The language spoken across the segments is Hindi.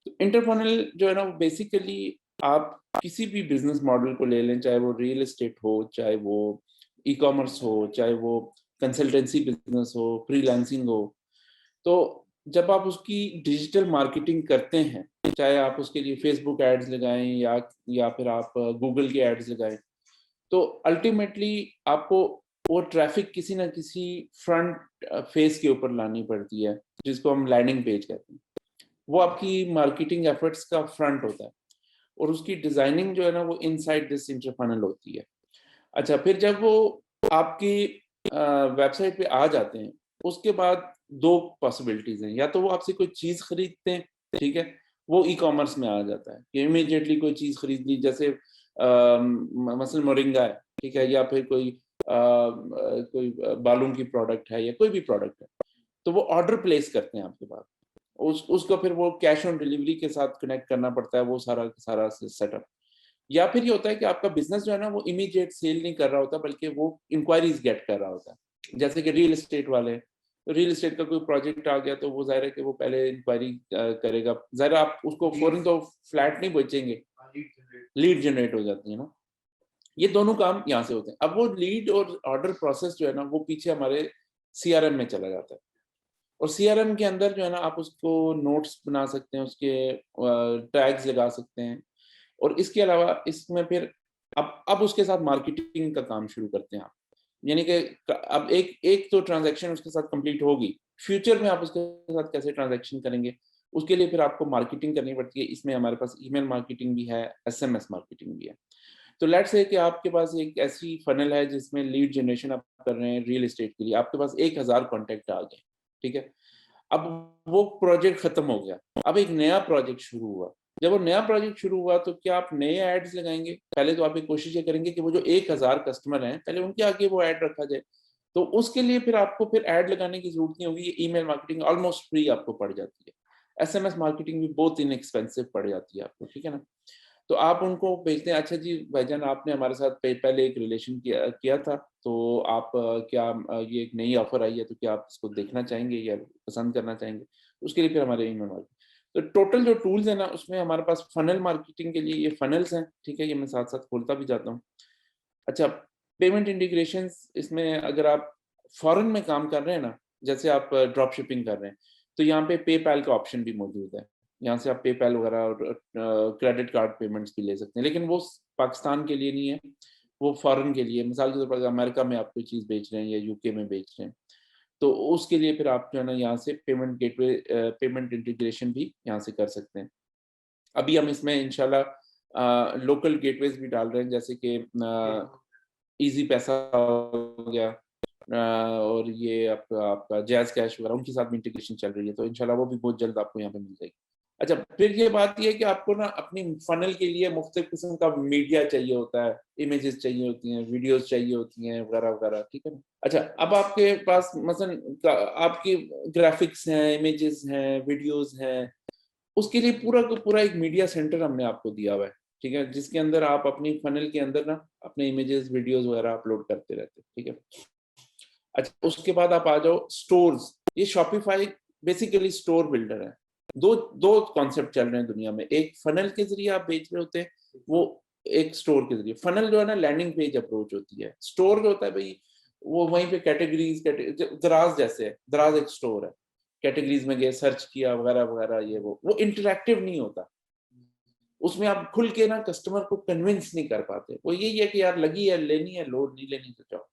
तो इंटरफनल जो है ना वो बेसिकली आप किसी भी बिजनेस मॉडल को ले लें, चाहे वो रियल एस्टेट हो, चाहे वो ई कॉमर्स हो, चाहे वो कंसल्टेंसी बिजनेस हो, फ्रीलांसिंग हो। तो जब आप उसकी डिजिटल मार्केटिंग करते हैं, चाहे आप उसके लिए फेसबुक एड्स लगाएं या फिर आप गूगल के एड्स लगाएं, तो अल्टीमेटली आपको वो ट्रैफिक किसी ना किसी फ्रंट फेस के ऊपर लानी पड़ती है, जिसको हम लैंडिंग पेज कहते हैं। वो आपकी मार्केटिंग एफर्ट्स का फ्रंट होता है, और उसकी डिजाइनिंग जो है ना वो इनसाइड दिस इंटरफनल होती है। अच्छा, फिर जब वो आपकी वेबसाइट पे आ जाते हैं, उसके बाद दो पॉसिबिलिटीज हैं। या तो वो आपसे कोई चीज खरीदते हैं, ठीक है, वो ई कॉमर्स में आ जाता है कि इमीडिएटली कोई चीज खरीद ली, जैसे मसलन मोरिंगा है, ठीक है, या फिर कोई बालों की प्रोडक्ट है या कोई भी प्रोडक्ट है, तो वो ऑर्डर प्लेस करते हैं आपके पास। उसको फिर वो कैश ऑन डिलीवरी के साथ कनेक्ट करना पड़ता है, वो सारा सारा सेटअप। या फिर ये होता है कि आपका बिजनेस जो है ना वो इमीडिएट सेल नहीं कर रहा होता, बल्कि वो इंक्वायरीज गेट कर रहा होता है। जैसे कि रियल एस्टेट वाले, तो रियल एस्टेट का कोई प्रोजेक्ट आ गया तो वो जाहिर है कि वो पहले इंक्वायरी करेगा। जाहिर है आप उसको फौरन तो फ्लैट नहीं बेचेंगे, लीड जनरेट हो जाती है ना। ये दोनों काम यहाँ से होते हैं। अब वो लीड और ऑर्डर प्रोसेस जो है ना वो पीछे हमारे सीआरएम में चला जाता है, और सीआरएम के अंदर जो है ना आप उसको नोट्स बना सकते हैं, उसके टैग्स लगा सकते हैं। और इसके अलावा इसमें फिर अब उसके साथ मार्केटिंग का काम शुरू करते हैं आप। यानी कि अब एक एक तो ट्रांजैक्शन उसके साथ कंप्लीट होगी, फ्यूचर में आप उसके साथ कैसे ट्रांजैक्शन करेंगे, उसके लिए फिर आपको मार्केटिंग करनी पड़ती है। इसमें हमारे पास ईमेल मार्केटिंग भी है, एसएमएस मार्केटिंग भी है। तो लेट्स से कि आपके पास एक ऐसी फनल है जिसमें लीड जनरेशन आप कर रहे हैं रियल एस्टेट के लिए, आपके पास 1000 कॉन्टेक्ट आ गए, ठीक है। अब वो प्रोजेक्ट खत्म हो गया, अब एक नया प्रोजेक्ट शुरू हुआ। जब वो नया प्रोजेक्ट शुरू हुआ तो क्या आप नए एड्स लगाएंगे? पहले तो आप एक कोशिश ये करेंगे कि वो जो 1000 कस्टमर हैं पहले उनके आगे वो ऐड रखा जाए। तो उसके लिए फिर आपको फिर ऐड लगाने की जरूरत नहीं होगी, ये ईमेल मार्केटिंग ऑलमोस्ट फ्री आपको पड़ जाती है। एसएमएस मार्केटिंग भी बहुत इनएक्सपेंसिव पड़ जाती है आपको, ठीक है ना। तो आप उनको भेजते हैं, अच्छा जी भाईजान आपने हमारे साथ पहले एक रिलेशन किया किया था, तो आप क्या ये एक नई ऑफर आई है तो क्या आप इसको देखना चाहेंगे या पसंद करना चाहेंगे? उसके लिए फिर हमारे ईमेल मार्केटिंग। तो टोटल जो टूल्स है ना उसमें हमारे पास फनल मार्केटिंग के लिए ये फनल्स हैं, ठीक है, ये मैं साथ साथ खोलता भी जाता हूँ। अच्छा, पेमेंट इंटीग्रेशंस, इसमें अगर आप फॉरेन में काम कर रहे हैं ना, जैसे आप ड्रॉप शिपिंग कर रहे हैं, तो यहाँ पे पेपैल का ऑप्शन भी मौजूद है। यहाँ से आप पेपैल वगैरह और क्रेडिट कार्ड पेमेंट्स भी ले सकते हैं, लेकिन वो पाकिस्तान के लिए नहीं है, वो फॉरेन के लिए। मिसाल के तौर पर अगर अमेरिका में आप कोई चीज़ बेच रहे हैं या यूके में बेच रहे हैं, तो उसके लिए फिर आप जो है ना यहाँ से पेमेंट गेटवे पेमेंट इंटीग्रेशन भी यहाँ से कर सकते हैं। अभी हम इसमें इंशाल्लाह लोकल गेटवेज भी डाल रहे हैं, जैसे कि इजी पैसा हो गया, और ये आपका जैज कैश वगैरह, उनके साथ भी इंटीग्रेशन चल रही है, तो इंशाल्लाह वो भी बहुत जल्द आपको यहाँ पे मिल जाएगी। अच्छा, फिर ये बात ये है कि आपको ना अपनी फनल के लिए मुख्तलिफ किस्म का मीडिया चाहिए होता है, इमेजेस चाहिए होती हैं, वीडियोस चाहिए होती हैं, वगैरह वगैरह, ठीक है ना। अच्छा, अब आपके पास मसलन आपकी ग्राफिक्स हैं, इमेजेस हैं, वीडियोस हैं, उसके लिए पूरा का पूरा एक मीडिया सेंटर हमने आपको दिया हुआ है, ठीक है, जिसके अंदर आप अपनी फनल के अंदर ना अपने इमेजेस वीडियोस वगैरह अपलोड करते रहते हैं, ठीक है। अच्छा, उसके बाद आप आ जाओ स्टोर्स। ये शॉपिफाई बेसिकली स्टोर बिल्डर है। दो दो कॉन्सेप्ट चल रहे हैं दुनिया में, एक फनल के जरिए आप बेच रहे होते हैं, वो एक स्टोर के जरिए। फनल जो है ना लैंडिंग पेज अप्रोच होती है, स्टोर जो होता है भाई वो वहीं पे कैटेगरीज, दराज जैसे है, दराज एक स्टोर है, कैटेगरीज में गए, सर्च किया वगैरह वगैरह, ये वो इंटरैक्टिव नहीं होता। उसमें आप खुल के ना कस्टमर को कन्विंस नहीं कर पाते, वो यही है कि यार लगी है, लेनी है लो, नहीं लेनी तो जाओ।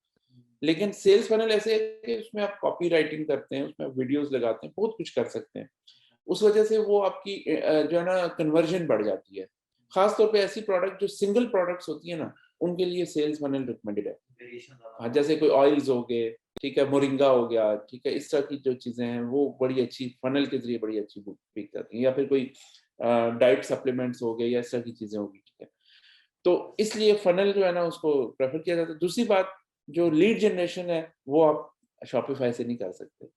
लेकिन सेल्स फनल ऐसे है कि उसमें आप कॉपी राइटिंग करते हैं, उसमें वीडियोस लगाते हैं, बहुत कुछ कर सकते हैं। उस वजह से वो आपकी जो है ना कन्वर्जन बढ़ जाती है। खास तौर पे ऐसी प्रोडक्ट जो सिंगल प्रोडक्ट्स होती है ना, उनके लिए सेल्स फनल रिकमेंडेड है। हाँ, जैसे कोई ऑयल्स हो गए, ठीक है, मोरिंगा हो गया, ठीक है, इस तरह की जो चीजें हैं वो बड़ी अच्छी फनल के जरिए बड़ी अच्छी बिक जाती हैं। या फिर कोई डाइट सप्लीमेंट्स हो गए या इस तरह की चीजें होगी, ठीक है। तो इसलिए फनल जो है ना उसको प्रेफर किया जाता है। दूसरी बात, जो लीड जनरेशन है वो आप शॉपिफाई से नहीं कर सकते,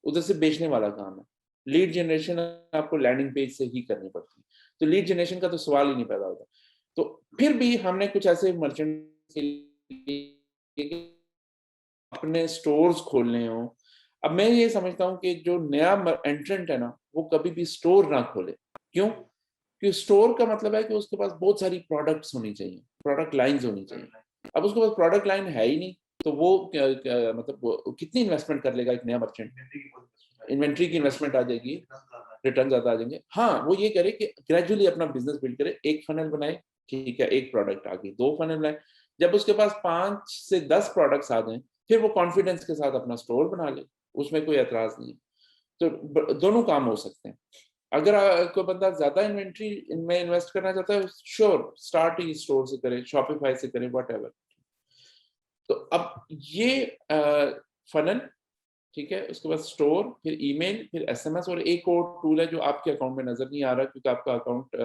उधर से बेचने वाला काम है। लीड जनरेशन आपको लैंडिंग पेज से ही करनी पड़ती है, तो लीड जनरेशन का तो सवाल ही नहीं पैदा होता। तो फिर भी हमने कुछ ऐसे मर्चेंट अपने स्टोर्स खोलने हो। अब मैं ये समझता हूँ कि जो नया एंट्रेंट है ना वो कभी भी स्टोर ना खोले, क्यों? कि स्टोर का मतलब है कि उसके पास बहुत सारी प्रोडक्ट्स होनी चाहिए, प्रोडक्ट लाइन्स होनी चाहिए। अब उसके पास प्रोडक्ट लाइन है ही नहीं, तो वो मतलब वो कितनी इन्वेस्टमेंट कर लेगा एक नया मर्चेंट? इन्वेंट्री की इन्वेस्टमेंट आ जाएगी, रिटर्न ज्यादा आ जाएंगे। हाँ, वो ये करे कि ग्रेजुअली अपना बिजनेस बिल्ड करे, एक फनल बनाए, ठीक है, एक प्रोडक्ट आ गई, 2 फनल बनाए। जब उसके पास 5 से 10 प्रोडक्ट्स आ जाएं, फिर वो कॉन्फिडेंस के साथ अपना स्टोर बना ले, उसमें कोई एतराज नहीं है। तो दोनों काम हो सकते हैं। अगर कोई बंदा ज्यादा इन्वेंट्री इनमें इन्वेस्ट करना चाहता है, श्योर, स्टार्ट ही स्टोर से करे, शॉपिफाई से करे, व्हाटएवर। तो अब ये फनल, ठीक है, उसके बाद स्टोर, फिर ईमेल, फिर एसएमएस, और एक और टूल है जो आपके अकाउंट में नजर नहीं आ रहा क्योंकि आपका अकाउंट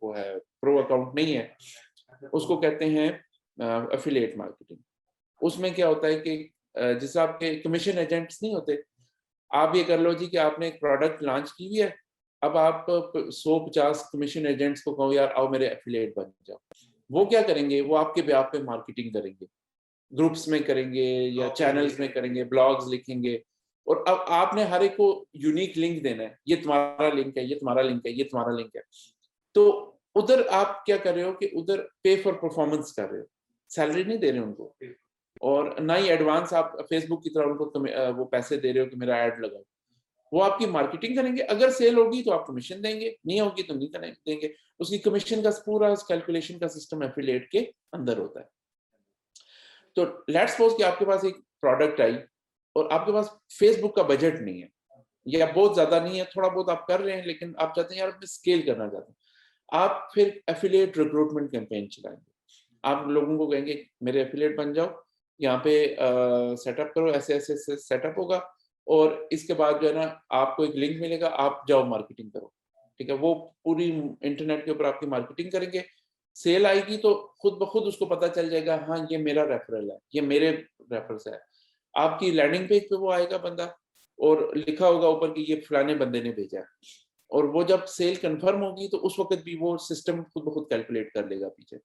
वो है, प्रो अकाउंट नहीं है, उसको कहते हैं एफिलिएट मार्केटिंग। उसमें क्या होता है कि जैसे आपके कमीशन एजेंट्स नहीं होते, आप ये कर लो जी कि आपने एक प्रोडक्ट लॉन्च की हुई है, अब आप 150 कमीशन एजेंट्स को कहो यार आओ मेरे एफिलिएट बन जाओ। वो क्या करेंगे? वो आपके बेhalf पे मार्केटिंग करेंगे, ग्रुप्स में करेंगे या चैनल्स में करेंगे, ब्लॉग्स लिखेंगे, और अब आपने हर एक को यूनिक लिंक देना है, ये तुम्हारा लिंक है, ये तुम्हारा लिंक है, ये तुम्हारा लिंक है। तो उधर आप क्या कर रहे हो कि उधर पे फॉर परफॉर्मेंस कर रहे हो, सैलरी नहीं दे रहे उनको, और ना ही एडवांस आप फेसबुक की तरह उनको वो पैसे दे रहे हो कि मेरा ऐड लगाओ। वो आपकी मार्केटिंग करेंगे, अगर सेल होगी तो आप कमीशन देंगे, नहीं होगी तो नहीं देंगे। उसकी कमीशन का पूरा कैलकुलेशन का सिस्टम एफिलिएट के अंदर होता है। तो लेट्स सपोज कि आपके पास एक प्रोडक्ट आई और आपके पास फेसबुक का बजट नहीं है, या बहुत ज्यादा नहीं है, थोड़ा बहुत आप कर रहे हैं, लेकिन आप चाहते हैं यार मैं स्केल करना चाहते हैं, आप फिर एफिलिएट रिक्रूटमेंट कैंपेन चलाएंगे। आप लोगों को कहेंगे मेरे एफिलिएट बन जाओ, यहाँ पे सेटअप करो, ऐसे ऐसे सेटअप होगा, और इसके बाद जो है ना आपको एक लिंक मिलेगा, आप जाओ मार्केटिंग करो, ठीक है। वो पूरी इंटरनेट के ऊपर आपकी मार्केटिंग करेंगे, सेल आएगी तो खुद ब खुद उसको पता चल जाएगा, हाँ ये मेरा रेफरल है, ये मेरे रेफर से है। आपकी लैंडिंग पेज पे वो आएगा बंदा, और लिखा होगा ऊपर कि ये फलाने बंदे ने भेजा है, और वो जब सेल कंफर्म होगी तो उस वक्त भी वो सिस्टम खुद ब खुद कैलकुलेट कर लेगा पीछे।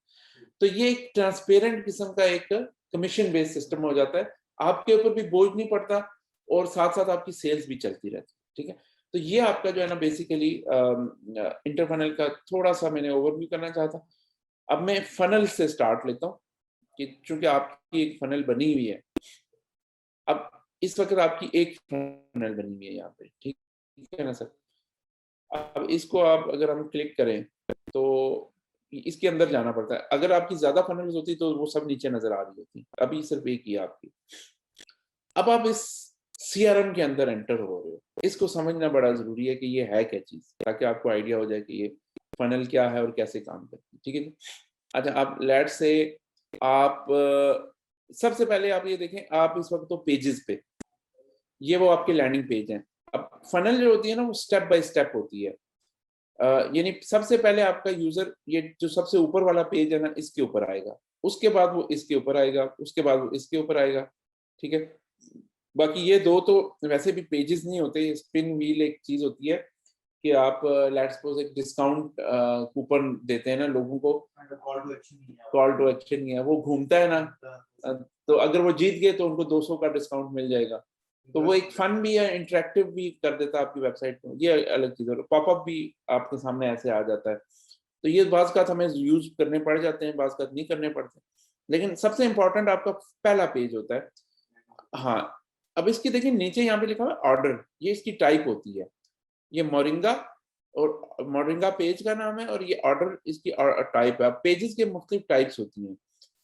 तो ये एक ट्रांसपेरेंट किस्म का एक कमीशन बेस्ड सिस्टम हो जाता है, आपके ऊपर भी बोझ नहीं पड़ता, और साथ साथ आपकी सेल्स भी चलती रहती है, ठीक है। तो ये आपका जो है ना बेसिकली इंटर फनल का थोड़ा सा मैंने ओवरव्यू करना चाहता। अब मैं फनल से स्टार्ट लेता हूँ कि चूंकि आपकी एक फनल बनी हुई है, अब इस वक्त आपकी एक फनल बनी हुई है यहाँ पे, ठीक है ना सर। अब इसको आप अगर हम क्लिक करें तो इसके अंदर जाना पड़ता है। अगर आपकी ज्यादा फनल्स होती तो वो सब नीचे नजर आ रही होती, अभी सिर्फ एक ही है आपकी। अब आप इस सीआरएम के अंदर एंटर हो रहे हो, इसको समझना बड़ा जरूरी है कि ये है क्या चीज, ताकि आपको आइडिया हो जाए कि ये फनल क्या है और कैसे काम करती है, ठीक है। अच्छा, आप लेट से आप सबसे पहले आप ये देखें, आप इस वक्त तो पेजेस पे, ये वो आपके लैंडिंग पेज हैं। अब फनल जो होती है ना वो स्टेप बाय स्टेप होती है, यानी सबसे पहले आपका यूजर ये जो सबसे ऊपर वाला पेज है ना इसके ऊपर आएगा, उसके बाद वो इसके ऊपर आएगा, उसके बाद वो इसके ऊपर आएगा, ठीक है। बाकी ये दो तो वैसे भी पेजेस नहीं होते, स्पिन व्हील एक चीज होती है कि आप लेट्स सपोज एक डिस्काउंट कूपन देते हैं ना लोगों को, कॉल टू एक्शन नहीं है, वो घूमता है ना, तो अगर वो जीत गए तो उनको 200 का डिस्काउंट मिल जाएगा। तो वो एक फन भी है, इंटरेक्टिव भी कर देता है आपकी वेबसाइट को, ये अलग चीज है। पॉपअप भी आपके सामने ऐसे आ जाता है, तो ये बाज़ का हमें यूज करने पड़ जाते हैं, बाज़ का नहीं करने पड़ते, लेकिन सबसे इंपॉर्टेंट आपका पहला पेज होता है। हाँ, अब इसकी देखिए नीचे यहाँ पे लिखा हुआ है ऑर्डर, ये इसकी टाइप होती है, ये मोरिंगा, और मोरिंगा पेज का नाम है, और ये ऑर्डर इसकी टाइप है। पेजेस के मुख्तलिफ टाइप्स होती हैं।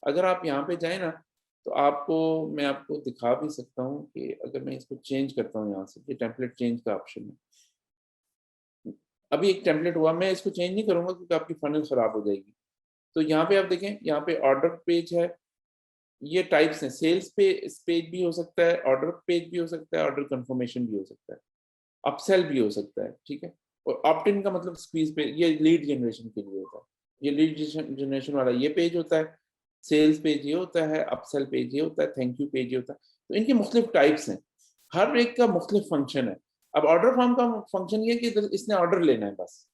अगर आप यहाँ पे जाए ना तो आपको, मैं आपको दिखा भी सकता हूँ कि अगर मैं इसको चेंज करता हूँ यहाँ से, ये टेम्पलेट चेंज का ऑप्शन है। अभी एक टेम्पलेट हुआ, मैं इसको चेंज नहीं करूंगा क्योंकि आपकी फनल खराब हो जाएगी। तो यहाँ पे आप देखें, यहाँ पे ऑर्डर पेज है, ये टाइप्स हैं, सेल्स पेज भी हो सकता है, ऑर्डर पेज भी हो सकता है, ऑर्डर कंफर्मेशन भी हो सकता है, अपसेल भी हो सकता है, ठीक है। और ऑप्ट इन का मतलब स्क्वीज पे, ये लीड जनरेशन के लिए होता है, ये लीड जनरेशन वाला ये पेज होता है, सेल्स पेज ये होता है, अपसेल पेज ये होता है, थैंक यू पेज ये होता है। तो इनकी मुख्तलिफ टाइप्स हैं, हर एक का मुख्तलिफ फंक्शन है। अब ऑर्डर फॉर्म का फंक्शन ये कि इसने ऑर्डर लेना है बस,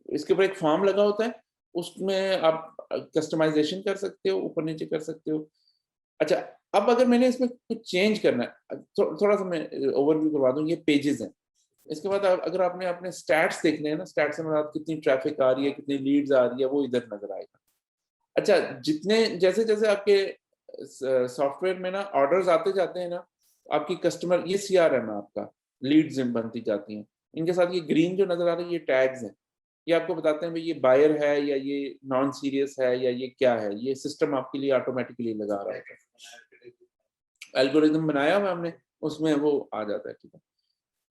इसके ऊपर एक फॉर्म लगा होता है, उसमें आप कस्टमाइजेशन कर सकते हो, ऊपर नीचे कर सकते हो। अच्छा, अब अगर मैंने इसमें कुछ चेंज करना है, थोड़ा सा मैं ओवरव्यू करवा दूं, ये पेजेस हैं, इसके बाद अगर आपने अपने स्टैट्स देखने हैं ना, स्टैट्स में आप कितनी ट्रैफिक आ रही है, कितनी लीड्स आ रही है, वो इधर नजर आएगा। अच्छा, जितने जैसे जैसे आपके सॉफ्टवेयर में ना ऑर्डर्स आते जाते हैं ना, आपकी कस्टमर, ये CRM है आपका, लीड्स बनती जाती हैं। इनके साथ ये ग्रीन जो नजर आ रही है, ये टैग्स हैं। ये आपको बताते हैं भाई ये बायर है या ये नॉन सीरियस है या ये क्या है। ये सिस्टम आपके लिए ऑटोमेटिकली लगा रहा है, एल्गोरिदम बनाया हुआ हमने, उसमें वो आ जाता है। ठीक है,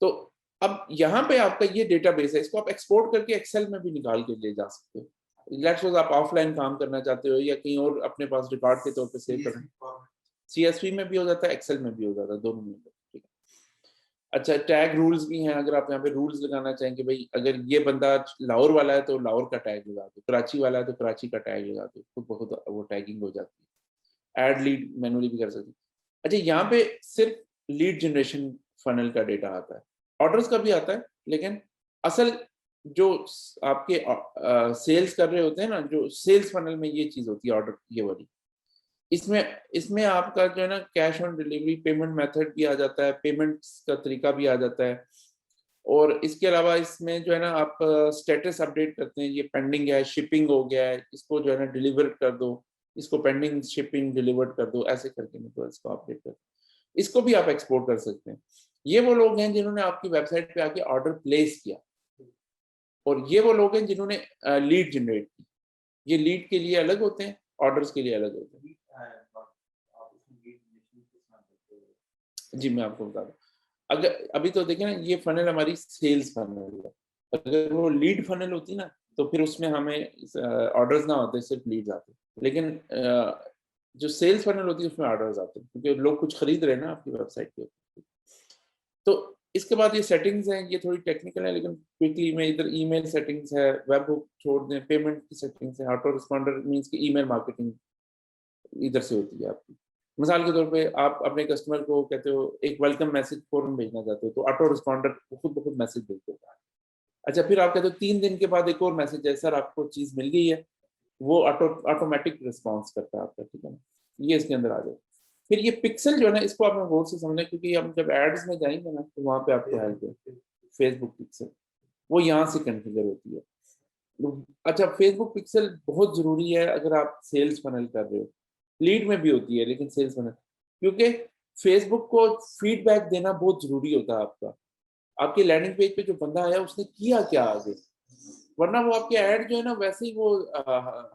तो अब यहाँ पे आपका ये डेटाबेस है, इसको आप एक्सपोर्ट करके एक्सेल में भी निकाल के ले जा सकते हो। लेट्स सपोज आप ऑफलाइन काम करना चाहते हो या कहीं और अपने पास रिकॉर्ड के तौर पे सेव करना, CSV में भी हो जाता है, एक्सेल में भी हो जाता है, दोनों में। ठीक है, अच्छा, टैग रूल्स भी हैं। अगर आप यहाँ पे रूल्स लगाना चाहें कि भाई अगर ये बंदा लाहौर वाला है तो लाहौर का टैग लगा दो, कराची वाला है तो कराची का टैग लगा दो, खुद ब खुद वो टैगिंग हो जाती है। ऐड लीड मैनुअली भी कर सकते हैं। अच्छा, यहाँ पे सिर्फ लीड जनरेशन फनल का डेटा आता है, ऑर्डर्स का भी आता है, लेकिन असल जो आपके सेल्स कर रहे होते हैं ना, जो सेल्स फनल में ये चीज होती है ऑर्डर, ये वाली, इसमें इसमें आपका जो है ना cash on delivery payment method भी आ जाता है, पेमेंट्स का तरीका भी आ जाता है। और इसके अलावा इसमें जो है ना आप स्टेटस अपडेट करते हैं, ये पेंडिंग है, शिपिंग हो गया है, इसको जो है ना डिलीवर कर दो, इसको पेंडिंग शिपिंग डिलीवर्ड कर दो, ऐसे करके मैं तो इसको अपडेट कर, इसको भी आप एक्सपोर्ट कर सकते हैं। ये वो लोग हैं जिन्होंने आपकी वेबसाइट पे आके ऑर्डर प्लेस किया, और ये वो लोग हैं जिन्होंने लीड जनरेट की। ये लीड के लिए अलग होते हैं, ऑर्डर्स के लिए अलग होते हैं। जी मैं आपको बता दूं, अगर अभी तो देखिए ना, ये फनल हमारी सेल्स फनल है। अगर वो लीड फनल होती ना, तो फिर उसमें हमें ऑर्डर्स ना होते, सिर्फ लीड्स आते। लेकिन जो सेल्स फनल होती है उसमें ऑर्डर्स आते हैं, क्योंकि लोग कुछ खरीद रहे हैं ना आपकी वेबसाइट पे। तो इसके बाद ये सेटिंग्स हैं, ये थोड़ी टेक्निकल है, लेकिन क्विकली में इधर ईमेल सेटिंग्स है, वेब हुक छोड़ दें, पेमेंट की सेटिंग्स है, ऑटो रिस्पॉन्डर मींस कि ईमेल मार्केटिंग इधर से होती है आपकी। मिसाल के तौर पे आप अपने कस्टमर को कहते हो एक वेलकम मैसेज फॉरम भेजना चाहते हो, तो ऑटो रिस्पॉन्डर खुद ब खुद मैसेज भेज देता है। अच्छा, फिर आप कहते हो 3 दिन के बाद एक और मैसेज है, सर आपको चीज मिल गई है, वो ऑटोमेटिक रिस्पॉन्स करता है आपका। ठीक है ना, ये इसके अंदर आ जाए। फिर ये पिक्सल जो है ना, इसको आपने गौर से समझना है, क्योंकि हम जब एड्स में जाएंगे ना, तो वहां पे आपको हेल्प है फेसबुक पिक्सल, वो यहाँ से कॉन्फ़िगर होती है। अच्छा, फेसबुक पिक्सल बहुत जरूरी है अगर आप सेल्स फनल कर रहे हो। लीड में भी होती है लेकिन सेल्स फनल, क्योंकि फेसबक को फीडबैक देना बहुत जरूरी होता है आपका, आपके लैंडिंग पेज पे जो बंदा आया उसने किया क्या आगे। वरना वो आपके ऐड जो है ना, वैसे ही वो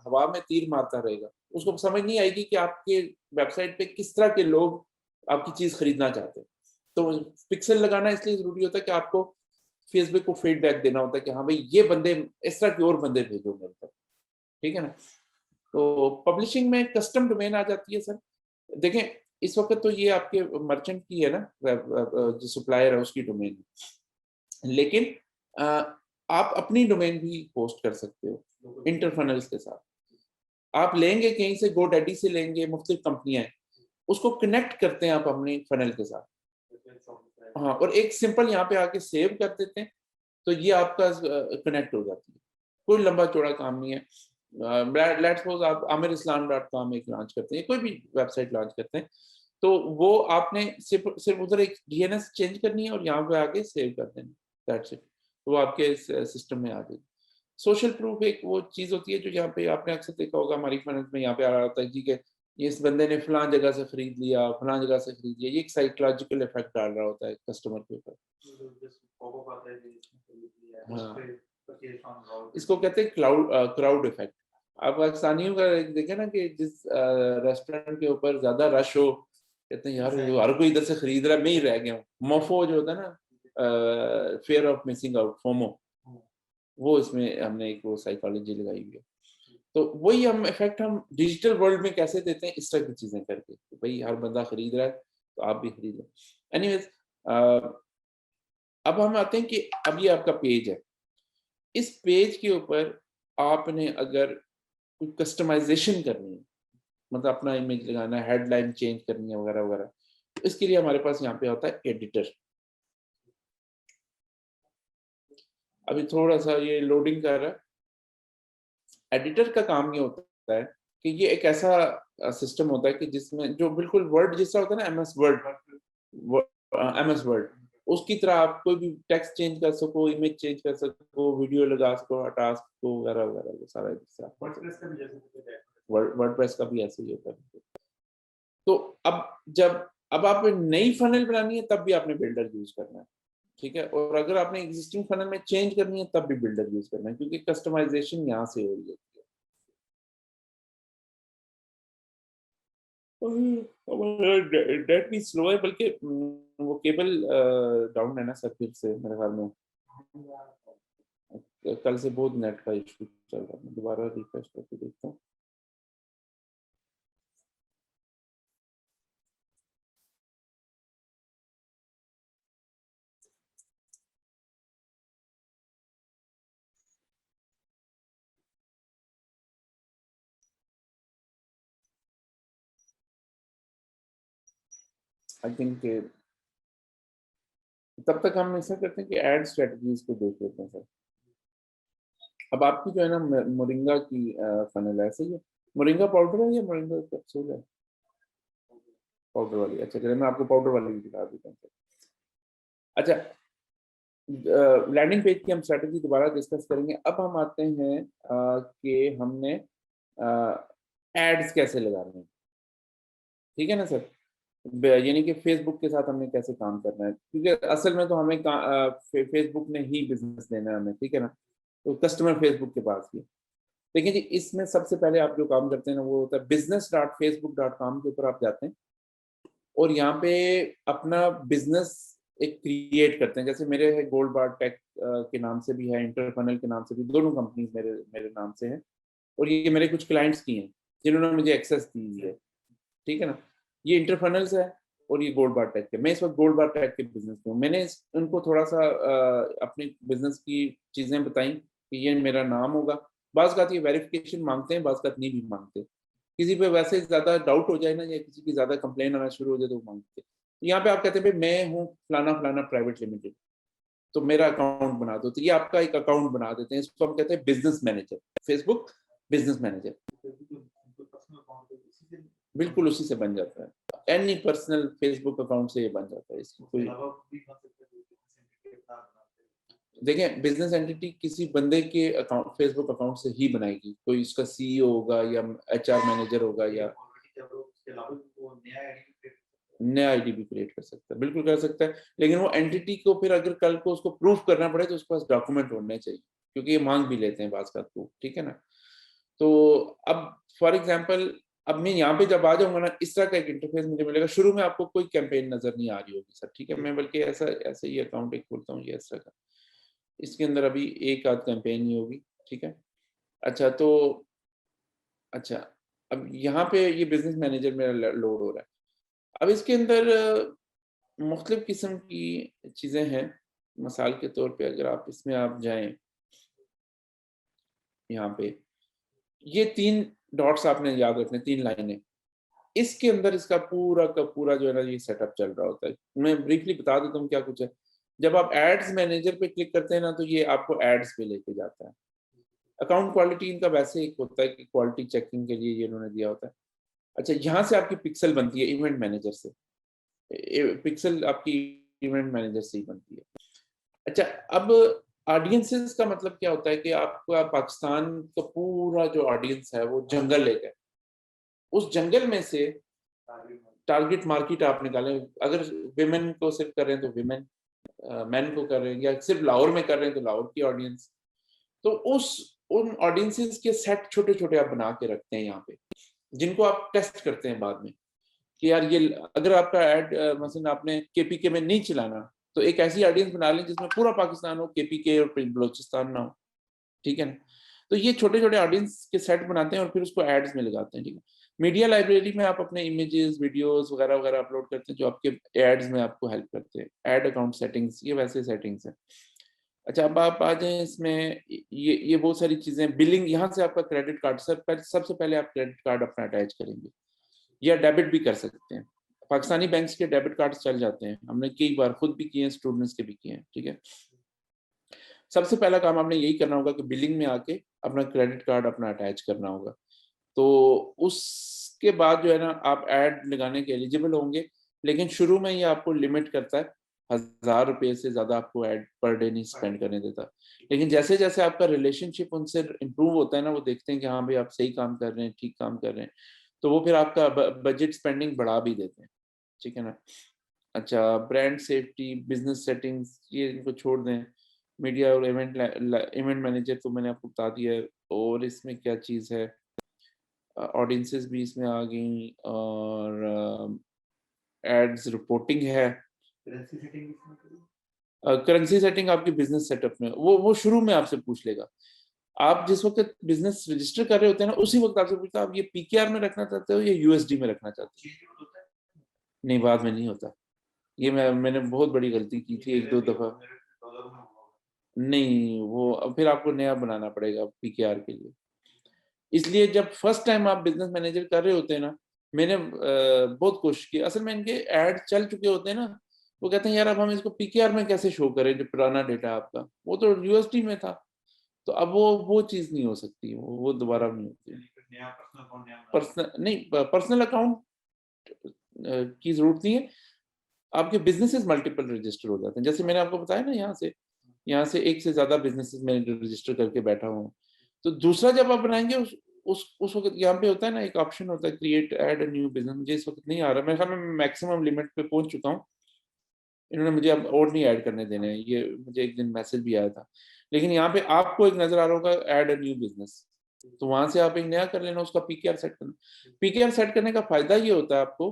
हवा में तीर मारता रहेगा, उसको समझ नहीं आएगी कि आपके वेबसाइट पे किस तरह के लोग आपकी चीज खरीदना चाहते हैं। तो पिक्सल लगाना इसलिए जरूरी होता है कि आपको फेसबुक को फीडबैक देना होता है कि हाँ भाई ये बंदे, इस तरह के और बंदे भेजो मेरे तक। ठीक है ना, तो पब्लिशिंग में कस्टम डोमेन आ जाती है सर। देखें, इस वक्त तो ये आपके मर्चेंट की है ना, जो सप्लायर है उसकी डोमेन, लेकिन आप अपनी डोमेन भी पोस्ट कर सकते हो इंटरफनल्स के साथ। आप लेंगे कहीं से, गोडैडी से लेंगे, मुख्तलिफ कंपनियां हैं, उसको कनेक्ट करते हैं आप अपने फनल के साथ। हाँ, और एक सिंपल यहाँ पे आके सेव कर देते हैं, तो ये आपका कनेक्ट हो जाती है। कोई लंबा चौड़ा काम नहीं है। लेट्स सपोज आप amirislam.com एक लॉन्च करते हैं, कोई भी वेबसाइट लॉन्च करते हैं, तो वो आपने सिर्फ सिर्फ उधर एक DNS चेंज करनी है और यहाँ पे आके सेव कर देना, दैट्स इट। तो वो आपके सिस्टम में आ जाएगी। सोशल प्रूफ एक वो चीज होती है जो यहाँ पे आपने अक्सर देखा होगा हमारी फाइनेंस में, यहाँ पे आ रहा होता है जी के ये इस बंदे ने फलां जगह से खरीद लिया, फलां जगह से खरीद लिया, ये एक साइकोलॉजिकल इफेक्ट डाल रहा होता है कस्टमर के ऊपर। हाँ, इसको कहते हैं क्राउड इफेक्ट। आप पाकिस्तानियों का देखें ना कि जिस रेस्टोरेंट के ऊपर ज्यादा रश हो, कहते हैं यार हर कोई इधर से खरीद रहा है, मैं ही रह गया हूँ। मोफो जो होता है ना, fear of missing out, FOMO, वो इसमें हमने एक वो साइकोलॉजी लगाई हुई है। तो वही हम इफेक्ट हम डिजिटल वर्ल्ड में कैसे देते हैं, इस तरह की चीजें करके, तो भाई हर बंदा खरीद रहा है तो आप भी खरीद लो। एनीवेज, अब हम आते हैं कि अब ये आपका पेज है, इस पेज के ऊपर आपने अगर कोई कस्टमाइजेशन करनी है, मतलब अपना इमेज लगाना है, हेडलाइन चेंज करनी है वगैरह वगैरह, तो इसके लिए हमारे पास यहाँ पे होता है एडिटर। अभी थोड़ा सा ये लोडिंग कर रहा है। एडिटर का काम ये होता है कि ये एक ऐसा सिस्टम होता है कि जिसमें जो बिल्कुल वर्ड जिस तरह होता है ना, MS वर्ड, MS वर्ड, उसकी तरह आप कोई भी टेक्स्ट चेंज कर सको, इमेज चेंज कर सको, वीडियो लगा सको, हटा सको, वगैरह वगैरह, वो सारा वर्डप्रेस का भी ऐसे ही होता है। तो अब आप नई फनल बनानी है तब भी आपने बिल्डर यूज करना है, ठीक है। और अगर आपने एग्जिस्टिंग फनल में चेंज करनी है तब भी बिल्डर यूज करना है, क्योंकि कस्टमाइजेशन यहाँ से हो रही है। नेट भी स्लो है, बल्कि वो केबल डाउन है ना सर, फिर से मेरे ख्याल में कल से बहुत नेट का इशू चल रहा है। मैं दोबारा रिफ्रेश करके देखता हूँ। आई थिंक तब तक हम ऐसा करते हैं कि एड स्ट्रेटजीज को देख लेते हैं सर। अब आपकी जो है ना मोरिंगा की फनल है, सही है। मोरिंगा पाउडर है या मोरिंगा कैप्सूल है? पाउडर वाली, अच्छा चलिए मैं आपको पाउडर वाली भी दिखा देता हूँ। अच्छा, लैंडिंग पेज की हम स्ट्रेटजी दोबारा डिस्कस करेंगे। अब हम आते हैं कि हमने एड्स कैसे लगाने हैं, ठीक है ना सर। यानी कि फेसबुक के साथ हमने कैसे काम करना है, क्योंकि असल में तो हमें फेसबुक ने ही बिजनेस देना है हमें, ठीक है ना। तो कस्टमर फेसबुक के पास ही है। देखिए जी, इसमें सबसे पहले आप जो काम करते हैं ना, वो होता है business.facebook.com के ऊपर आप जाते हैं और यहाँ पे अपना बिजनेस एक क्रिएट करते हैं। जैसे मेरे है गोल्ड बार टेक के नाम से भी है, इंटरफनल के नाम से भी, दोनों कंपनीज मेरे मेरे नाम से हैं। और ये मेरे कुछ क्लाइंट्स की हैं जिन्होंने मुझे एक्सेस दी है, ठीक है ना। ये इंटरफनल्स है और ये गोल्ड बार टेक है। मैं इस वक्त गोल्ड बार टेक के बिजनेस में हूँ। मैंने उनको थोड़ा सा अपनी बिजनेस की चीजें बताई कि ये मेरा नाम होगा। बाज़ बात ये वेरिफिकेशन मांगते हैं, बाज़ बात नहीं भी मांगते। किसी पे वैसे ज्यादा डाउट हो जाए ना, या किसी की ज्यादा कंप्लेन आना शुरू हो जाए तो वो मांगते हैं। तो यहाँ पे आप कहते हैं भाई मैं हूँ फलाना फलाना प्राइवेट लिमिटेड, तो मेरा अकाउंट बना दो। तो ये आपका एक अकाउंट बना देते हैं, इसको हम कहते हैं business manager, Facebook business manager. बिल्कुल उसी से बन जाता है, एनी पर्सनल फेसबुक अकाउंट से ये बन जाता है। इसकी कोई, देखें बिजनेस एंटिटी किसी बंदे के अकाउंट फेसबुक अकाउंट से ही बनाएगी। कोई इसका सीईओ होगा या एचआर मैनेजर होगा या नया आईडी भी क्रिएट कर सकता है, बिल्कुल कर सकता है। लेकिन वो एंटिटी को फिर अगर कल को उसको प्रूफ करना पड़े तो उसके पास डॉक्यूमेंट होने चाहिए, क्योंकि ये मांग भी लेते हैं बात का प्रूफ, ठीक है ना। तो अब फॉर एग्जांपल, अब मैं यहाँ पे जब आ जाऊंगा ना, इस तरह का एक इंटरफेस मुझे मिलेगा। शुरू में आपको कोई कैंपेन नजर नहीं आ रही होगी सर, ठीक है। मैं बल्कि ऐसा ऐसे ही अकाउंट एक खोलता हूँ, ये इस तरह का। इसके अंदर अभी एक आध कैंपेन ही होगी, ठीक है। अच्छा तो, अच्छा, अब यहाँ पे ये बिजनेस मैनेजर मेरा लोड हो रहा है। अब इसके अंदर मुख्तलिफ किस्म की चीज़ें हैं। मिसाल के तौर पे अगर आप इसमें आप जाएं, यहाँ पे ये 3 डॉट्स आपने याद रखने, 3 लाइनें। इसके अंदर इसका पूरा का पूरा जो है ना ये सेटअप चल रहा होता है। मैं ब्रीफली बता देता हूँ क्या कुछ है। जब आप एड्स मैनेजर पे क्लिक करते हैं ना, तो ये आपको एड्स पे लेके जाता है। अकाउंट क्वालिटी इनका वैसे एक होता है कि क्वालिटी चेकिंग के लिए ये इन्होंने दिया होता है। अच्छा, यहाँ से आपकी पिक्सल बनती है इवेंट मैनेजर से। पिक्सल आपकी इवेंट मैनेजर से ही बनती है। अच्छा, अब ऑडियंसेस का मतलब क्या होता है कि आपका पाकिस्तान का पूरा जो ऑडियंस है वो जंगल एक है। उस जंगल में से टारगेट मार्केट आप निकालें। अगर विमेन को सिर्फ कर रहे हैं तो विमेन, मैन को कर रहे हैं, या सिर्फ लाहौर में कर रहे हैं तो लाहौर की ऑडियंस। तो उस उन ऑडियंसेस के सेट छोटे छोटे आप बना के रखते हैं यहाँ पे, जिनको आप टेस्ट करते हैं बाद में कि यार ये, अगर आपका एड मसलन आपने केपीके में नहीं चलाना, तो एक ऐसी ऑडियंस बना लें जिसमें पूरा पाकिस्तान हो, केपीके और बलोचिस्तान ना हो, ठीक है ना। तो ये छोटे छोटे ऑडियंस के सेट बनाते हैं और फिर उसको एड्स में लगाते हैं, ठीक है। मीडिया लाइब्रेरी में आप अपने इमेजेस, वीडियोस वगैरह वगैरह अपलोड करते हैं जो आपके एड्स में आपको हेल्प करते हैं। एड अकाउंट सेटिंग्स, ये वैसे सेटिंग्स हैं। अच्छा, अब आप आ जाएं इसमें, ये बहुत सारी चीजें। बिलिंग, यहाँ से आपका क्रेडिट कार्ड, सबसे पहले आप क्रेडिट कार्ड अपना अटैच करेंगे, या डेबिट भी कर सकते हैं। पाकिस्तानी बैंक्स के डेबिट कार्ड चल जाते हैं, हमने कई बार खुद भी किए हैं, स्टूडेंट्स के भी किए हैं, ठीक है। सबसे पहला काम आपने यही करना होगा कि बिलिंग में आके अपना क्रेडिट कार्ड अपना अटैच करना होगा। तो उसके बाद जो है ना, आप ऐड लगाने के एलिजिबल होंगे। लेकिन शुरू में ये आपको लिमिट करता है ₹1000 से ज्यादा आपको एड पर डे नहीं स्पेंड करने देता। लेकिन जैसे जैसे आपका रिलेशनशिप उनसे इम्प्रूव होता है ना, वो देखते हैं कि हाँ भाई आप सही काम कर रहे हैं, ठीक काम कर रहे हैं, तो वो फिर आपका बजट स्पेंडिंग बढ़ा भी देते हैं, ठीक है ना। अच्छा, ब्रांड सेफ्टी, बिजनेस सेटिंग्स, ये इनको छोड़ दें। मीडिया और इवेंट मैनेजर तो मैंने आपको बता दिया है। और इसमें क्या चीज़ है, ऑडियंसेस भी इसमें आ गई, और एड्स रिपोर्टिंग है। करेंसी सेटिंग आपकी बिजनेस सेटअप में, वो शुरू में आपसे पूछ लेगा। आप जिस वक्त बिजनेस रजिस्टर कर रहे होते हैं ना, उसी वक्त आपसे पूछता है आप ये पीकेआर में रखना चाहते हो या यूएसडी में रखना चाहते हो। नहीं, बाद में नहीं होता। ये मैंने बहुत बड़ी गलती की थी एक दो दफा। नहीं, वो अब फिर आपको नया बनाना पड़ेगा पीकेआर के लिए। इसलिए जब फर्स्ट टाइम आप बिजनेस मैनेजर कर रहे होते हैं ना, मैंने बहुत कोशिश की। असल में इनके ऐड चल चुके होते हैं ना, वो कहते हैं यार अब हम इसको पीकेआर में कैसे शो करें, जो पुराना डेटा आपका वो तो यूएसडी में था। तो अब वो चीज नहीं हो सकती, वो दोबारा नहीं होती। पर्सनल नहीं, पर्सनल अकाउंट की जरूरत नहीं है। आपके बिजनेसेस मल्टीपल रजिस्टर हो जाते हैं। जैसे मैंने आपको बताया ना, यहाँ से एक से ज्यादा बिजनेसेस में रजिस्टर करके बैठा हूँ। तो दूसरा जब आप बनाएंगे, उस वक्त यहाँ पे होता है ना, एक ऑप्शन होता है create add a new business. मुझे इस वक्त नहीं आ रहा, मेरे ख्याल में मैक्सिमम लिमिट पे पहुंच चुका हूँ। इन्होंने मुझे अब और नहीं ऐड करने देने हैं, ये मुझे एक दिन मैसेज भी आया था। लेकिन यहाँ पे आपको एक नजर आ रहा होगा ऐड अ न्यू बिजनेस, तो वहां से आप एक नया कर लेना, उसका पीकेआर सेट करना। पीकेआर सेट करने का फायदा ये होता है आपको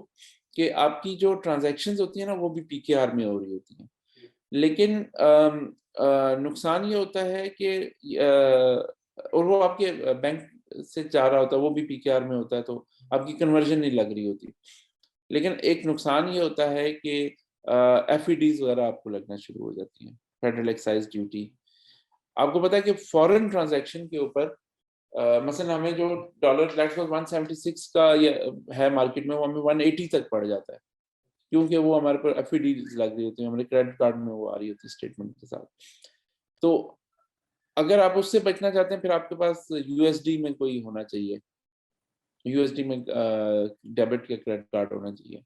कि आपकी जो ट्रांजैक्शंस होती है ना, वो भी पीकेआर में हो रही होती हैं। लेकिन नुकसान ये होता है कि और वो आपके बैंक से जा रहा होता है, वो भी पीकेआर में होता है, तो आपकी कन्वर्जन नहीं लग रही होती। लेकिन एक नुकसान ये होता है कि एफईडीज वगैरह आपको लगना शुरू हो जाती हैं, फेडरल एक्साइज ड्यूटी। आपको पता है कि फॉरेन ट्रांजैक्शन के ऊपर मसलन हमें जो डॉलर 176 का ये है मार्केट में, वो हमें 180 तक पड़ जाता है, क्योंकि वो हमारे पर एफईडीज लग रही होती है, हमारे क्रेडिट कार्ड में वो आ रही होती है स्टेटमेंट के साथ। तो अगर आप उससे बचना चाहते हैं, फिर आपके पास यूएसडी में कोई होना चाहिए, यूएसडी में डेबिट या क्रेडिट कार्ड होना चाहिए।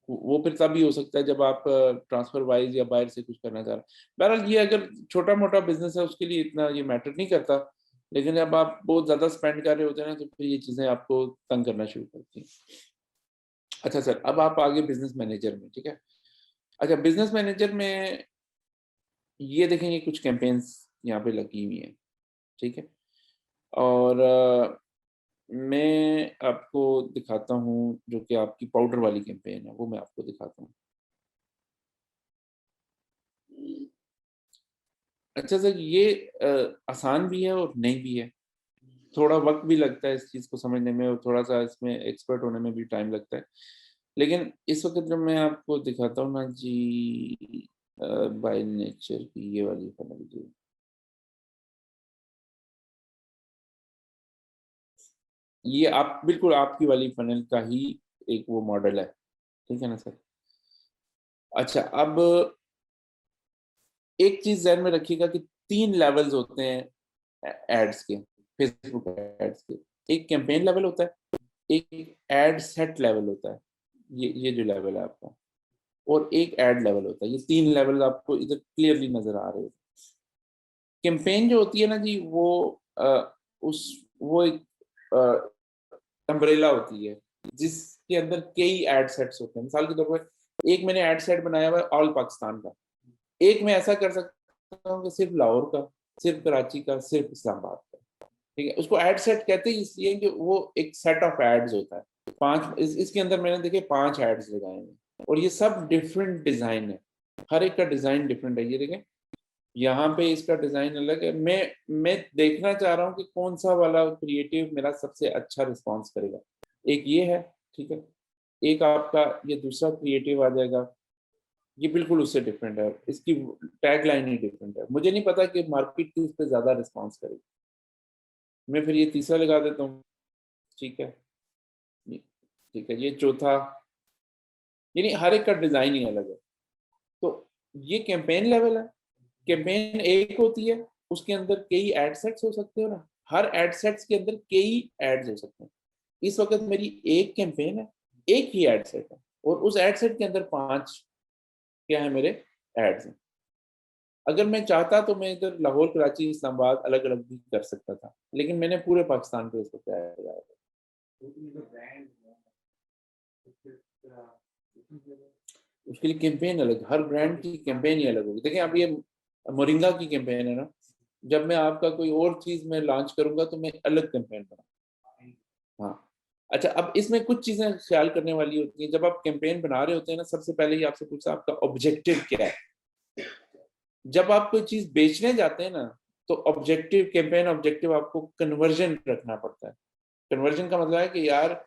वो फिर तभी हो सकता है जब आप ट्रांसफर वाइज या बाहर से कुछ करना चाह रहे हैं। बहरहाल ये अगर छोटा मोटा बिजनेस है उसके लिए इतना ये मैटर नहीं करता। लेकिन जब आप बहुत ज्यादा स्पेंड कर रहे होते हैं ना, तो फिर ये चीजें आपको तंग करना शुरू करती हैं। अच्छा सर, अब आप आगे बिजनेस मैनेजर में, ठीक है। अच्छा, बिजनेस मैनेजर में ये देखेंगे कुछ कैंपेन्स यहाँ पे लगी हुई हैं, ठीक है। और मैं आपको दिखाता हूँ जो कि आपकी पाउडर वाली कैंपेन है, वो मैं आपको दिखाता हूँ। अच्छा सर, ये आसान भी है और नहीं भी है। थोड़ा वक्त भी लगता है इस चीज़ को समझने में, और थोड़ा सा इसमें एक्सपर्ट होने में भी टाइम लगता है। लेकिन इस वक्त जब मैं आपको दिखाता हूँ ना जी, बाय नेचर की ये वाली फनल जी, ये आप बिल्कुल आपकी वाली फनल का ही एक वो मॉडल है, ठीक है ना सर। अच्छा, अब एक चीज ध्यान में रखिएगा कि 3 लेवल्स होते हैं एड्स के, फेसबुक एड्स के। एक कैंपेन लेवल होता है, एक एड सेट लेवल होता है, ये जो लेवल है आपका, और एक एड लेवल होता है। ये 3 लेवल आपको इधर क्लियरली नजर आ रहे हैं। कैंपेन जो होती है ना जी, वो एक अम्ब्रेला होती है, जिसके अंदर कई एड सेट्स होते हैं। मिसाल के तौर पर एक मैंने एड सेट बनाया हुआ है ऑल पाकिस्तान का। एक मैं ऐसा कर सकता हूँ कि सिर्फ लाहौर का, सिर्फ कराची का, सिर्फ इस्लामाबाद का, ठीक है। उसको एड सेट कहते हैं इसलिए कि वो एक सेट ऑफ एड्स होता है। इसके अंदर मैंने देखे 5 एड्स लगाए हैं, और ये सब डिफरेंट डिजाइन है। हर एक का डिजाइन डिफरेंट है। ये देखें, यहाँ पे इसका डिजाइन अलग है। मैं देखना चाह रहा हूँ कि कौन सा वाला क्रिएटिव मेरा सबसे अच्छा रिस्पॉन्स करेगा। एक ये है, ठीक है। एक आपका ये दूसरा क्रिएटिव आ जाएगा, ये बिल्कुल उससे डिफरेंट है, इसकी टैग लाइन ही डिफरेंट है। मुझे नहीं पता कि मार्केट किस पे ज्यादा रिस्पॉन्स करेगी। मैं फिर ये तीसरा लगा देता हूँ, ठीक है। ठीक है, ये चौथा, यानी हर एक का डिजाइन ही अलग है। तो ये कैंपेन लेवल है। कैंपेन एक होती है, उसके अंदर कई एड सेट्स हो सकते हैं ना, हर एड सेट्स के अंदर कई एड्स हो सकते हैं। इस वक्त मेरी एक कैंपेन है, एक ही एड सेट है, और उस एड सेट के अंदर 5 क्या है मेरे एड्स हैं। अगर मैं चाहता तो मैं इधर लाहौर, कराची, इस्लामाबाद अलग अलग भी कर सकता था, लेकिन मैंने पूरे पाकिस्तान पे इसको ऐड लगाया था। उसके लिए कैंपेन अलग, हर ब्रांड की कैंपेन ही अलग होगी। देखिए अब ये मोरिंगा की कैंपेन है ना, जब मैं आपका कोई और चीज में लॉन्च करूंगा तो मैं अलग कैंपेन बनाऊंगा। हाँ, अच्छा, अब इसमें कुछ चीजें ख्याल करने वाली होती हैं। जब आप कैंपेन बना रहे होते हैं ना, सबसे पहले ही आपसे पूछा आपका ऑब्जेक्टिव क्या है। जब आप कोई चीज बेचने जाते हैं ना, तो ऑब्जेक्टिव, कैंपेन ऑब्जेक्टिव आपको कन्वर्जन रखना पड़ता है। कन्वर्जन का मतलब है कि यार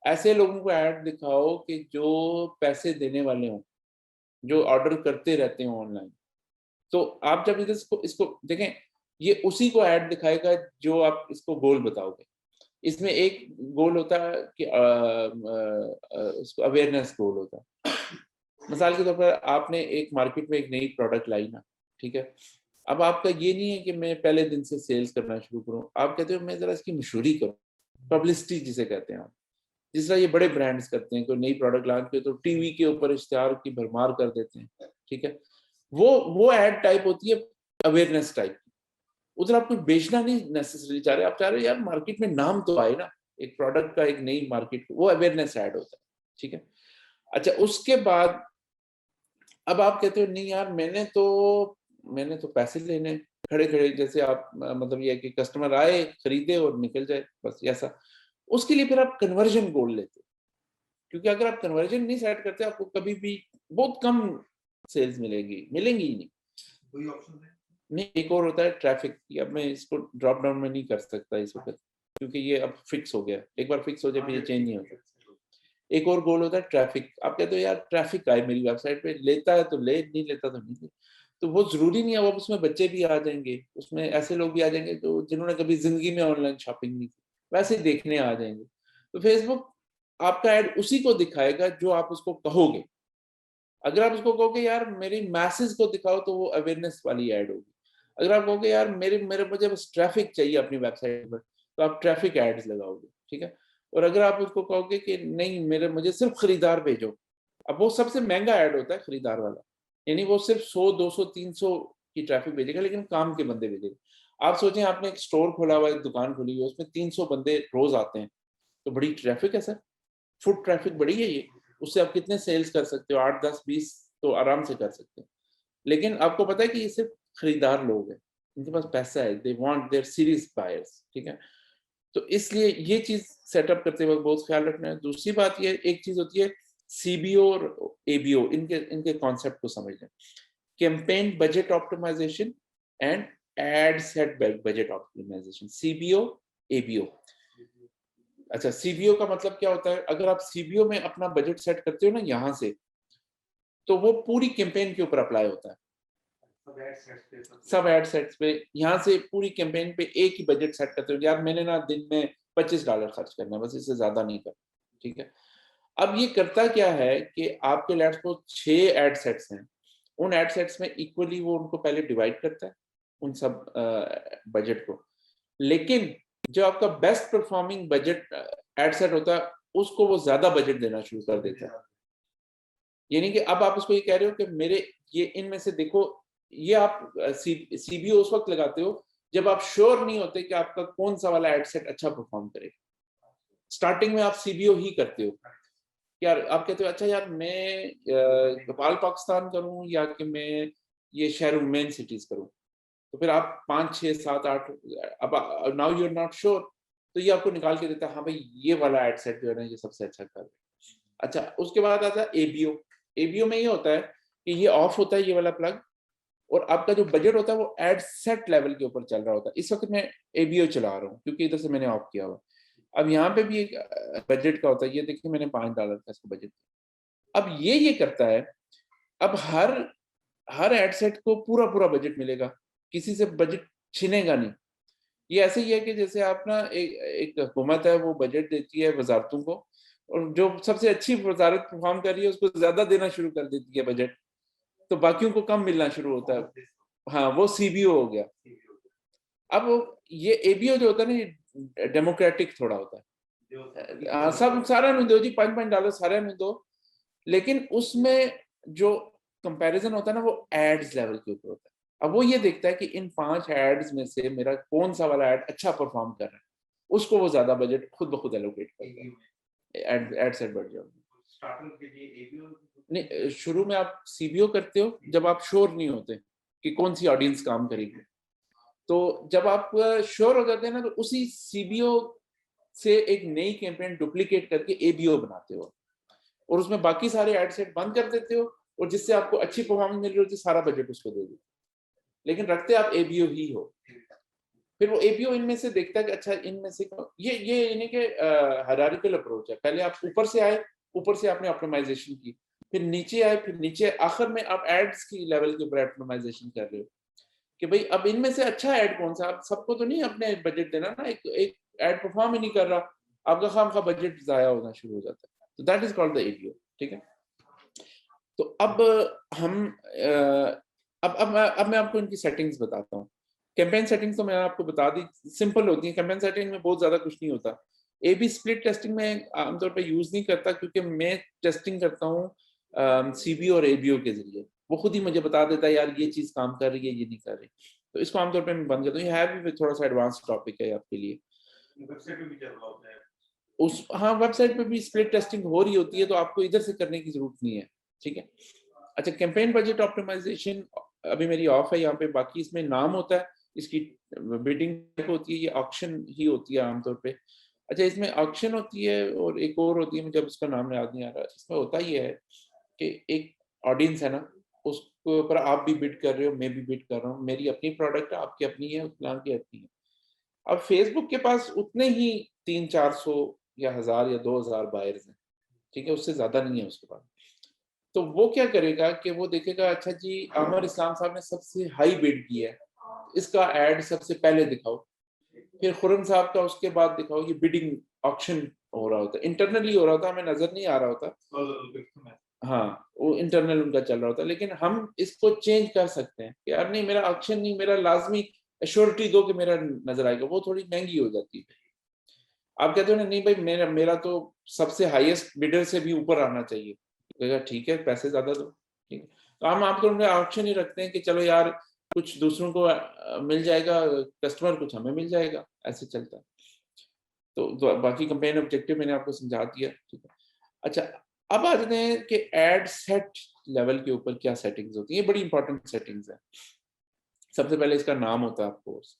ऐसे लोगों को ऐड दिखाओ कि जो पैसे देने वाले हों, जो ऑर्डर करते रहते हो ऑनलाइन। तो आप जब इधर इसको देखें, ये उसी को ऐड दिखाएगा जो आप इसको गोल बताओगे। इसमें एक गोल होता है कि उसको अवेयरनेस गोल होता है। मिसाल के तौर पर आपने एक मार्केट में एक नई प्रोडक्ट लाई ना, ठीक है, अब आपका ये नहीं है कि मैं पहले दिन से सेल्स करना शुरू करूं, आप कहते हो मैं जरा इसकी मशहूरी करूं, पब्लिसिटी जिसे कहते हैं आप। जिस तरह ये बड़े ब्रांड्स करते हैं, कोई नई प्रोडक्ट लॉन्च किया तो टीवी के ऊपर इश्तेहार की भरमार कर देते हैं, ठीक है। वो एड टाइप होती है अवेयरनेस टाइप। उधर आप कुछ बेचना नहीं नेसेसरी चाह रहे, आप चाह रहे यार मार्केट में नाम तो आए ना, एक प्रोडक्ट का, एक नई मार्केट, वो अवेयरनेस ऐड होता है, ठीक है। अच्छा, उसके बाद अब आप कहते हो नहीं यार मैंने तो पैसे लेने खड़े खड़े, जैसे आप मतलब ये कि कस्टमर आए, खरीदे और निकल जाए, बस ऐसा। उसके लिए फिर आप कन्वर्जन गोल लेते हो, क्योंकि अगर आप कन्वर्जन नहीं सेट करते आपको कभी भी बहुत कम सेल्स मिलेंगी ही नहीं। कोई ऑप्शन है नहीं। एक और होता है ट्रैफिक। अब मैं इसको ड्रॉप डाउन में नहीं कर सकता इस वक्त, क्योंकि ये अब फिक्स हो गया। एक बार फिक्स हो जाए फिर ये चेंज नहीं होता। एक और गोल होता है ट्रैफिक। आप कहते हो यार ट्रैफिक आए मेरी वेबसाइट पे, लेता है तो ले, नहीं लेता तो नहीं ले। तो वो जरूरी नहीं है, वो उसमें बच्चे भी आ जाएंगे, उसमें ऐसे लोग भी आ जाएंगे जो जिन्होंने कभी जिंदगी में ऑनलाइन शॉपिंग नहीं की, वैसे देखने आ जाएंगे। तो फेसबुक आपका ऐड उसी को दिखाएगा जो आप उसको कहोगे। अगर आप उसको कहोगे यार मेरी मैसेज को दिखाओ, तो वो अवेयरनेस वाली ऐड होगी। अगर आप कहोगे यार मेरे मेरे मुझे बस ट्रैफिक चाहिए अपनी वेबसाइट पर, तो आप ट्रैफिक एड्स लगाओगे, ठीक है। और अगर आप उसको कहोगे कि नहीं मुझे सिर्फ खरीदार भेजो, अब वो सबसे महंगा ऐड होता है खरीदार वाला, यानी वो सिर्फ 100, 200, 300 की ट्रैफिक भेजेगा, लेकिन काम के बंदे भेजेगा। आप सोचें आपने एक स्टोर खोला हुआ है, एक दुकान खोली हुई है, उसमें 300 बंदे रोज आते हैं, तो बड़ी ट्रैफिक है सर, फुट ट्रैफिक बड़ी है ये। उससे आप कितने सेल्स कर सकते हो, 8, 10, 20 तो आराम से कर सकते हो। लेकिन आपको पता है कि ये सिर्फ खरीदार लोग हैं, इनके पास पैसा है, they want their series buyers, ठीक है। तो इसलिए ये चीज सेटअप करते वक्त बहुत ख्याल रखना है। दूसरी बात ये, एक चीज होती है सीबीओ और एबीओ, इनके इनके कॉन्सेप्ट को समझना। Campaign budget optimization and ad set budget optimization, CBO, ABO. अच्छा, सीबीओ का मतलब क्या होता है? अगर आप सीबीओ में अपना बजट सेट करते हो ना यहाँ से, तो वो पूरी कैंपेन के ऊपर अप्लाई होता है। सब एड सेट्स पे यहाँ से पूरी कैंपेन पे एक ही बजट सेट करते हो, यार मैंने ना दिन में $25 खर्च करना है, बस इससे ज्यादा नहीं करना, ठीक है। अब ये करता क्या है कि आपके लेट्स को 6 एड सेट्स हैं, उन एड सेट्स में इक्वली वो उनको पहले डिवाइड करता है, उन सब बजट को। लेकिन जो आपका best performing budget ad set होता है, उसको वो ज्यादा बजट देना शुरू कर देता है। यानी कि अब आप उसको ये कह रहे हो कि मेरे ये इनमें से देखो, ये आप सीबीओ उस वक्त लगाते हो जब आप श्योर नहीं होते कि आपका कौन सा वाला एड सेट अच्छा परफॉर्म करेगा। स्टार्टिंग में आप सीबीओ ही करते हो, यार आप कहते हो अच्छा यार मैं कपाल पाकिस्तान करूं या कि मैं ये शहरों मेन सिटीज करूं। तो फिर आप 5, 6, 7, 8, अब now you are not sure, तो ये आपको निकाल के देता है, हाँ भाई ये वाला एड सेट जो है ना ये सबसे अच्छा कर रहा है। अच्छा, उसके बाद आता है एबीओ। एबीओ में ये होता है कि ये ऑफ होता है ये वाला प्लग, और आपका जो बजट होता है वो एड सेट लेवल के ऊपर चल रहा होता है। इस वक्त मैं एबीओ चला रहा हूँ क्योंकि इधर से मैंने ऑफ किया हुआ। अब यहाँ पे भी एक बजट का होता है, ये देखिए मैंने $5 का इसको बजट। अब ये करता है, अब हर हर एड सेट को पूरा पूरा बजट मिलेगा, किसी से बजट छिनेगा नहीं। ये ऐसे ही है कि जैसे आप ना एक हुकूमत है, वो बजट देती है वजारतों को, और जो सबसे अच्छी वजारत परफॉर्म कर रही है उसको ज्यादा देना शुरू कर देती है बजट, तो बाकियों को कम मिलना शुरू होता है। हाँ, वो सीबीओ हो गया। अब ये एबीओ जो होता है ना, ये डेमोक्रेटिक थोड़ा होता है। सब सारा नहीं दो जी, $5 सारे नहीं दो, लेकिन उसमें जो कंपैरिजन होता है ना, वो एड्स लेवल के ऊपर होता है। अब वो ये देखता है कि इन 5 एड्स में से मेरा कौन सा वाला एड अच्छा परफॉर्म कर रहा है, उसको वो ज्यादा बजट खुद ब खुद एलोकेट करता है। एड सेट बढ़ जाओगे नहीं, शुरू में आप सीबीओ करते हो जब आप श्योर नहीं होते कि कौन सी ऑडियंस काम करेगी। तो जब आप श्योर हो जाते हैं ना, तो उसी सीबीओ से एक नई कैंपेन डुप्लीकेट करके एबीओ बनाते हो और उसमें बाकी सारे एड सेट बंद कर देते हो, और जिससे आपको अच्छी परफॉर्मेंस मिल रही होती है सारा बजट उसको दे देते, लेकिन रखते आप एबीओ ही हो। फिर वो एबीओ इनमें से देखता है कि अच्छा इनमें से ये इन्हीं के हायरार्किकल अप्रोच है। पहले आप ऊपर से आए, ऊपर से आपने ऑप्टिमाइजेशन की, फिर नीचे आए, फिर नीचे आखिर में आप एड्स की लेवल के ऊपर ऑप्टिमाइजेशन कर रहे हो कि भाई अब इनमें से अच्छा ऐड कौन सा। आप सबको तो नहीं अपने बजट देना ना, एक ऐड परफॉर्म ही नहीं कर रहा, आपका खामखा बजट जाया होना शुरू हो जाता है। तो that is called the ABO, ठीक है। तो अब हम अब मैं आपको इनकी सेटिंग्स बताता हूँ। कैंपेन सेटिंग्स तो मैंने आपको बता दी, सिंपल होती है। कैंपेन सेटिंग में बहुत ज्यादा कुछ नहीं होता। ए बी स्प्लिट टेस्टिंग में आमतौर पे यूज नहीं करता, क्योंकि मैं टेस्टिंग करता हूँ सीबीओ और एबीओ के जरिए। वो खुद ही मुझे बता देता है यार ये चीज काम कर रही है, ये नहीं कर रही। तो इसको आमतौर पे मैं बंद करता हूँ। ये है भी थोड़ा सा एडवांस टॉपिक है आपके लिए। वेबसाइट पे भी चल रहा होता है उस, हाँ वेबसाइट पे भी स्प्लिट टेस्टिंग हो रही होती है, तो आपको इधर से करने की जरूरत नहीं है, ठीक है। अच्छा, कैंपेन बजट ऑप्टिमाइजेशन अभी मेरी ऑफ है यहाँ पे, बाकी इसमें नाम होता है, इसकी बिडिंग होती है, ये ऑक्शन ही होती है आमतौर पे। अच्छा, इसमें ऑक्शन होती है और एक और होती है, मुझे अब उसका नाम याद नहीं आ रहा। इसमें होता ही है कि एक ऑडियंस है ना, उसके ऊपर आप भी बिड कर रहे हो, मैं भी बिड कर रहा हूँ, मेरी अपनी प्रोडक्ट है, आपकी अपनी है, उतना की अपनी है। अब फेसबुक के पास उतने ही 300-400 या 1000 या 2000 बायर्स हैं, ठीक है, उससे ज्यादा नहीं है उसके पास। तो वो क्या करेगा कि वो देखेगा अच्छा जी आमिर इस्लाम साहब ने सबसे हाई बिड की है, इसका एड सबसे पहले दिखाओ। फिर खुरम साहब का उसके बाद दिखाओ। ये बिडिंग ऑक्शन हो रहा होता है, इंटरनली हो रहा होता, हमें नजर नहीं आ रहा होता। हाँ, वो इंटरनल उनका चल रहा होता है। लेकिन हम इसको चेंज कर सकते हैं कि यार नहीं, मेरा ऑक्शन नहीं, मेरा लाजमी एश्योरिटी दो कि मेरा नजर आएगा। वो थोड़ी महंगी हो जाती है। आप कहते हो ना नहीं भाई, मेरा मेरा तो सबसे हाईएस्ट बिडर से भी ऊपर आना चाहिए, कहेगा ठीक है पैसे ज्यादा दो, ठीक है। तो हम आपको ऑप्शन ही रखते हैं कि चलो यार कुछ दूसरों को मिल जाएगा कस्टमर, कुछ हमें मिल जाएगा, ऐसे चलता है। तो बाकी कंपेन ऑब्जेक्टिव मैंने आपको समझा दिया, ठीक है। अच्छा, अब आ जाते हैं कि एड सेट लेवल के ऊपर क्या सेटिंग्स होती है। ये बड़ी इंपॉर्टेंट सेटिंग्स है। सबसे पहले इसका नाम होता है ऑफकोर्स।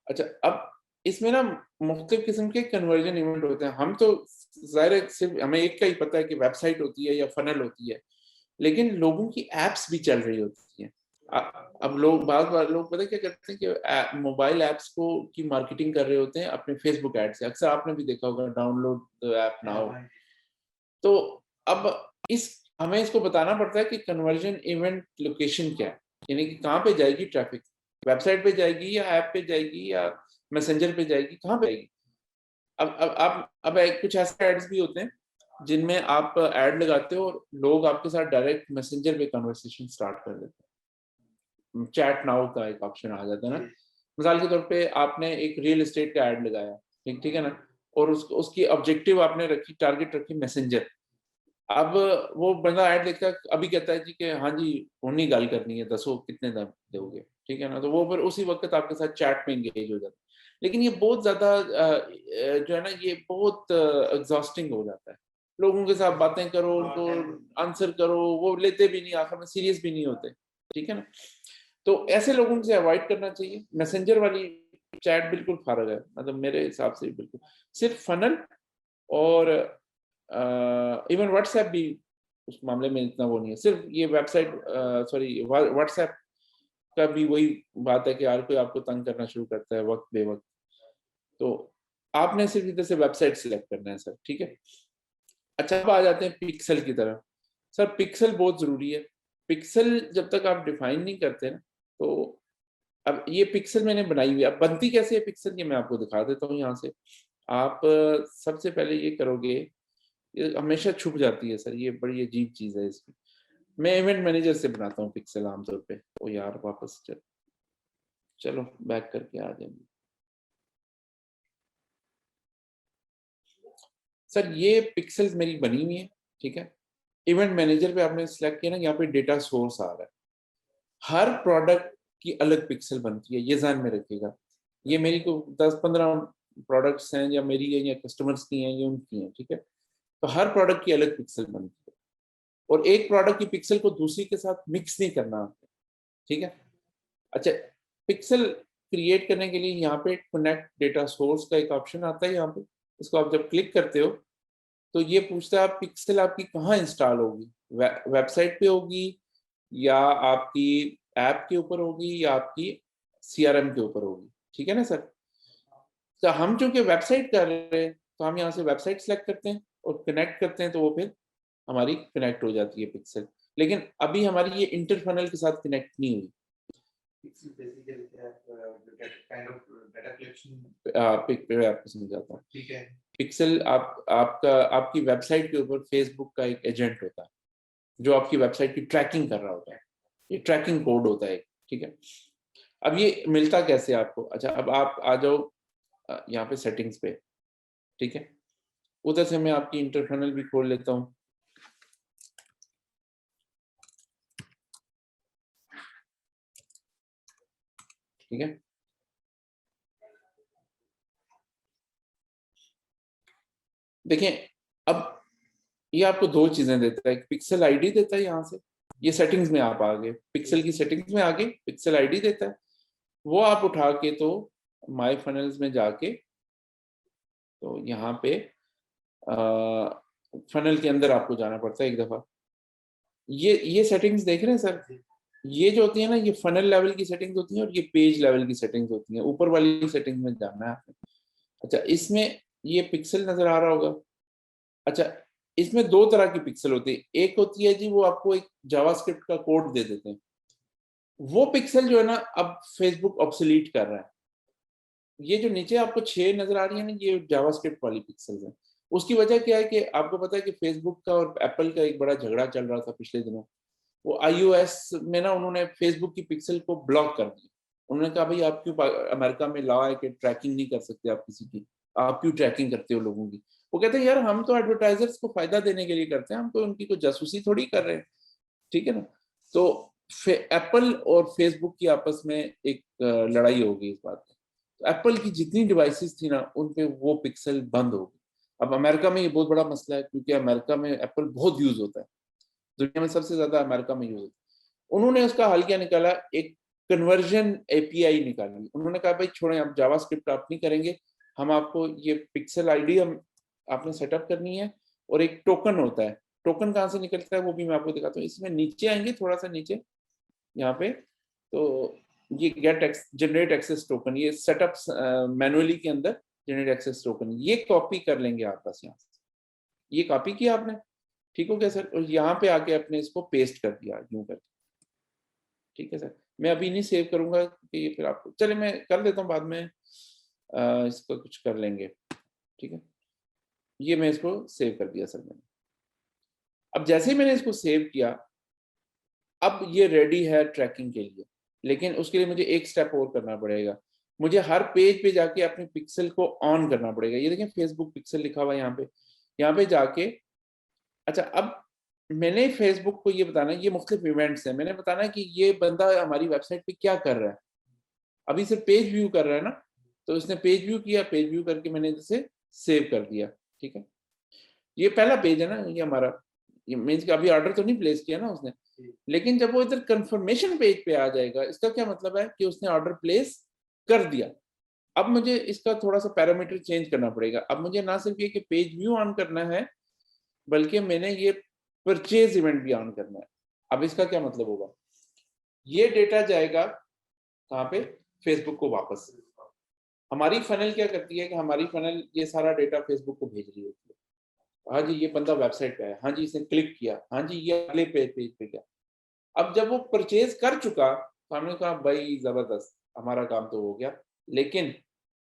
अच्छा, अब इसमें ना मुख्तलिफ किस्म के कन्वर्जन इवेंट होते हैं। हम तो ज़ाहिर है सिर्फ हमें एक का ही पता है कि वेबसाइट होती है या फनल होती है, लेकिन लोगों की एप्स भी चल रही होती हैं। अब लोग बार बार लोग पता है क्या करते हैं कि मोबाइल एप्स को की मार्केटिंग कर रहे होते हैं अपने फेसबुक एड से। अक्सर आपने भी देखा होगा, डाउनलोड द ऐप नाउ। तो अब इस हमें इसको बताना पड़ता है कि कन्वर्जन इवेंट लोकेशन क्या है, यानी कि कहाँ पे जाएगी ट्रैफिक, वेबसाइट पे जाएगी या ऐप पे जाएगी या मैसेंजर पे जाएगी, कहाँ पे जाएगी। अब कुछ ऐसे एड्स भी होते हैं जिनमें आप ऐड लगाते हो और लोग आपके साथ डायरेक्ट मैसेंजर पे कन्वर्सेशन स्टार्ट कर देते हैं। चैट नाउ का एक ऑप्शन आ जाता है ना। मिसाल के तौर पे आपने एक रियल एस्टेट का ऐड लगाया, ठीक ठीक है ना, और उसकी ऑब्जेक्टिव आपने रखी, टारगेट रखी मैसेंजर। अब वो बंदा ऐड देखता है, अभी कहता है जी कि हाँ जी उन्हीं गल करनी है, दसो कितने दाम दोगे, ठीक है ना। तो वो फिर उसी वक्त आपके साथ चैट में एंगेज हो जाता है। लेकिन ये बहुत ज्यादा जो है ना, ये बहुत एग्जॉस्टिंग हो जाता है। लोगों के साथ बातें करो, उनको आंसर करो, वो लेते भी नहीं, आखिर में सीरियस भी नहीं होते, ठीक है ना। तो ऐसे लोगों से अवॉइड करना चाहिए। मैसेंजर वाली चैट बिल्कुल फारग है, मतलब मेरे हिसाब से बिल्कुल। सिर्फ फनल और इवन व्हाट्सएप भी उस मामले में इतना वो नहीं है। सिर्फ ये वेबसाइट सॉरी व्हाट्सएप का भी वही बात है कि यार कोई आपको तंग करना शुरू करता है वक्त बेवक्त, तो आपने सिर्फ इधर से वेबसाइट सिलेक्ट करना है सर, ठीक है। अच्छा, अब आ जाते हैं पिक्सल की तरफ। सर पिक्सल बहुत जरूरी है। पिक्सल जब तक आप डिफाइन नहीं करते ना, तो अब ये पिक्सल मैंने बनाई हुई है। अब बनती कैसे है पिक्सल, ये मैं आपको दिखा देता हूँ यहाँ से। आप सबसे पहले ये करोगे, ये हमेशा छुप जाती है सर, ये बड़ी अजीब चीज है इसकी। मैं इवेंट मैनेजर से बनाता हूँ पिक्सल आमतौर पे। ओ यार वापस चलो बैक करके आ जाएंगे। सर ये पिक्सल्स मेरी बनी हुई है, ठीक है। इवेंट मैनेजर पे आपने सिलेक्ट किया ना, यहाँ पे डेटा सोर्स आ रहा है, हर प्रोडक्ट की अलग पिक्सल बनती है, ये ध्यान में रखिएगा। ये मेरी को 10-15 प्रोडक्ट्स हैं, या मेरी है या कस्टमर्स की हैं या उनकी हैं, ठीक है। तो हर प्रोडक्ट की अलग पिक्सल बनती है, और एक प्रोडक्ट की पिक्सल को दूसरी के साथ मिक्स नहीं करना, ठीक है। अच्छा, पिक्सल क्रिएट करने के लिए यहाँ पे कनेक्ट डेटा सोर्स का एक ऑप्शन आता है यहाँ पे, इसको आप जब क्लिक करते हो तो ये पूछता है आप पिक्सल आपकी कहाँ इंस्टॉल होगी, वेबसाइट पे होगी, या आपकी ऐप के ऊपर होगी, या आपकी सीआरएम के ऊपर होगी, ठीक है ना सर। तो हम चूंकि वेबसाइट कर रहे हैं तो हम यहाँ से वेबसाइट सेलेक्ट करते हैं और कनेक्ट करते हैं, तो वो फिर हमारी कनेक्ट हो जाती है पिक्सल। लेकिन अभी हमारी ये इंटर फनल के साथ कनेक्ट नहीं हुई। पिक पे आपको समझाता हूँ। ठीक है। पिक्सल आपकी वेबसाइट के ऊपर फेसबुक का एक एजेंट होता है जो आपकी वेबसाइट की ट्रैकिंग कर रहा होता है, ये ट्रैकिंग कोड होता है, ठीक है। अब ये मिलता कैसे आपको? अच्छा, अब आप आ जाओ यहाँ पे सेटिंग्स पे, ठीक है। उधर से मैं आपकी इंटरफनल भी खोल लेता हूँ, ठीक है। देखिए, अब ये आपको दो चीजें देता है, पिक्सल आईडी देता है यहाँ से, ये सेटिंग्स में आप आ गए, पिक्सल की सेटिंग्स में आ गए, पिक्सल आईडी देता है, वो आप उठा के तो माय फनल्स में जाके, तो यहाँ पे फनल के अंदर आपको जाना पड़ता है एक दफा। ये सेटिंग्स देख रहे हैं सर, ये जो होती है ना, ये फनल लेवल की सेटिंग्स होती हैं और ये पेज लेवल की सेटिंग्स होती हैं, ऊपर वाली सेटिंग्स में जाना है आपने। अच्छा, इसमें ये पिक्सल नजर आ रहा होगा। अच्छा, इसमें दो तरह की पिक्सल होती है, एक होती है जी वो आपको एक जावास्क्रिप्ट का कोड दे देते हैं, वो पिक्सल जो है ना अब फेसबुक ऑब्सोलीट कर रहा है। ये जो नीचे आपको 6 नजर आ रही है ना, ये जावास्क्रिप्ट वाली पिक्सल्स है। उसकी वजह क्या है कि आपको पता है कि फेसबुक का और एप्पल का एक बड़ा झगड़ा चल रहा था पिछले दिनों। वो iOS में ना उन्होंने फेसबुक की पिक्सल को ब्लॉक कर दिया। उन्होंने कहा भाई आप क्यों, अमेरिका में लॉ है कि ट्रैकिंग नहीं कर सकते आप किसी की, आप क्यों ट्रैकिंग करते हो लोगों की। वो कहते हैं यार हम तो एडवर्टाइजर्स को फायदा देने के लिए करते हैं, हम तो उनकी कोई जासूसी थोड़ी कर रहे हैं, ठीक है ना। तो एप्पल और फेसबुक की आपस में एक लड़ाई हो गई इस बात पे। तो एप्पल की जितनी डिवाइसेस थी ना उन पे वो पिक्सल बंद हो गई। अब अमेरिका में ये बहुत बड़ा मसला है, क्योंकि अमेरिका में एप्पल बहुत यूज होता है, दुनिया में सबसे ज्यादा अमेरिका में यूज होता है। उन्होंने उसका हल क्या निकाला, एक कन्वर्जन एपीआई निकाली। उन्होंने कहा भाई छोड़ें, आप जावास्क्रिप्ट आप नहीं करेंगे, हम आपको ये पिक्सल आईडी हम आपने सेटअप करनी है, और एक टोकन होता है, टोकन कहाँ से निकलता है वो भी मैं आपको दिखाता हूँ। इसमें नीचे आएंगे थोड़ा सा नीचे यहाँ पे, तो ये गेट जनरेट एक्सेस टोकन, ये सेटअप मैनुअली के अंदर जनरेट एक्सेस टोकन, ये कॉपी कर लेंगे आप बस यहाँ से। ये कॉपी किया आपने, ठीक हो गया सर, और यहाँ पे आके आपने इसको पेस्ट कर दिया यूं करके, ठीक है सर। मैं अभी नहीं सेव करूंगा कि ये फिर आपको, चले मैं कर देता हूँ बाद में, इसको कुछ कर लेंगे, ठीक है। ये मैं इसको सेव कर दिया सर मैंने। अब जैसे ही मैंने इसको सेव किया, अब ये रेडी है ट्रैकिंग के लिए, लेकिन उसके लिए मुझे एक स्टेप और करना पड़ेगा। मुझे हर पेज पे जाके अपने पिक्सल को ऑन करना पड़ेगा। ये देखें फेसबुक पिक्सल लिखा हुआ है यहाँ पे जाके। अच्छा, अब मैंने फेसबुक को ये बताना है, ये मुख्तलिफ इवेंट्स हैं, मैंने बताना है कि ये बंदा हमारी वेबसाइट पे क्या कर रहा है। अभी सिर्फ पेज व्यू कर रहा है ना, तो इसने पेज व्यू किया, पेज व्यू करके मैंने इसे सेव कर दिया, ठीक है। ये पहला पेज है ना ये हमारा, ये मीन्स कि अभी ऑर्डर तो नहीं प्लेस किया ना उसने, लेकिन जब वो इधर कंफर्मेशन पेज पे आ जाएगा, इसका क्या मतलब है कि उसने ऑर्डर प्लेस कर दिया। अब मुझे इसका थोड़ा सा पैरामीटर चेंज करना पड़ेगा। अब मुझे ना सिर्फ ये कि पेज व्यू ऑन करना है, बल्कि मैंने ये परचेज इवेंट भी ऑन करना है। अब इसका क्या मतलब होगा, ये डेटा जाएगा कहाँ पे, फेसबुक को वापस। हमारी फनल क्या करती है कि हमारी फनल ये सारा डेटा फेसबुक को भेज रही होती है। हाँ जी, ये बंदा वेबसाइट पे है, हाँ जी इसने क्लिक किया, हाँ जी ये अगले पेज पे गया। अब जब वो परचेज कर चुका तो हमने कहा भाई जबरदस्त, हमारा काम तो हो गया। लेकिन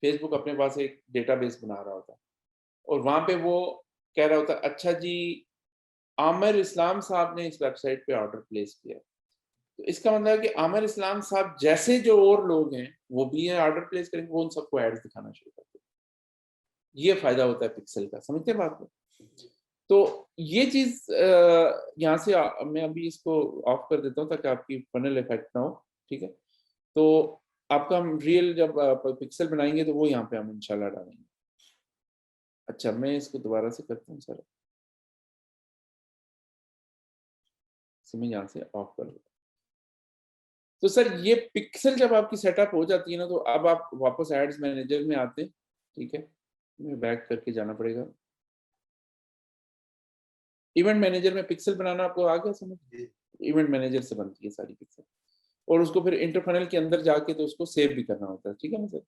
फेसबुक अपने पास एक डेटाबेस बना रहा होता है, और वहां पे वो कह रहा होता है अच्छा जी आमिर इस्लाम साहब ने इस वेबसाइट पे ऑर्डर प्लेस किया। तो इसका मतलब है कि आमिर इस्लाम साहब जैसे जो और लोग हैं वो भी ऑर्डर प्लेस करेंगे, वो उन सबको एड्स दिखाना शुरू कर देंगे। ये फायदा होता है पिक्सल का, समझते हैं बात को। तो ये चीज यहाँ से मैं अभी इसको ऑफ कर देता हूँ ताकि आपकी फनल इफेक्ट ना हो, ठीक है। तो आपका हम रियल जब पिक्सल बनाएंगे तो वो यहाँ पे हम इंशाल्लाह डालेंगे। अच्छा, मैं इसको दोबारा से करता हूँ सर, मैं यहाँ से ऑफ कर दूँ। तो सर ये पिक्सल जब आपकी सेटअप हो जाती है ना, तो अब आप वापस एड्स मैनेजर में आते हैं, ठीक है। मैं बैक करके जाना पड़ेगा। इवेंट मैनेजर में पिक्सल बनाना आपको आ गया समझ? इवेंट मैनेजर से बनती है सारी पिक्सल, और उसको फिर इंटरफनल के अंदर जाके तो उसको सेव भी करना होता है, ठीक है ना सर?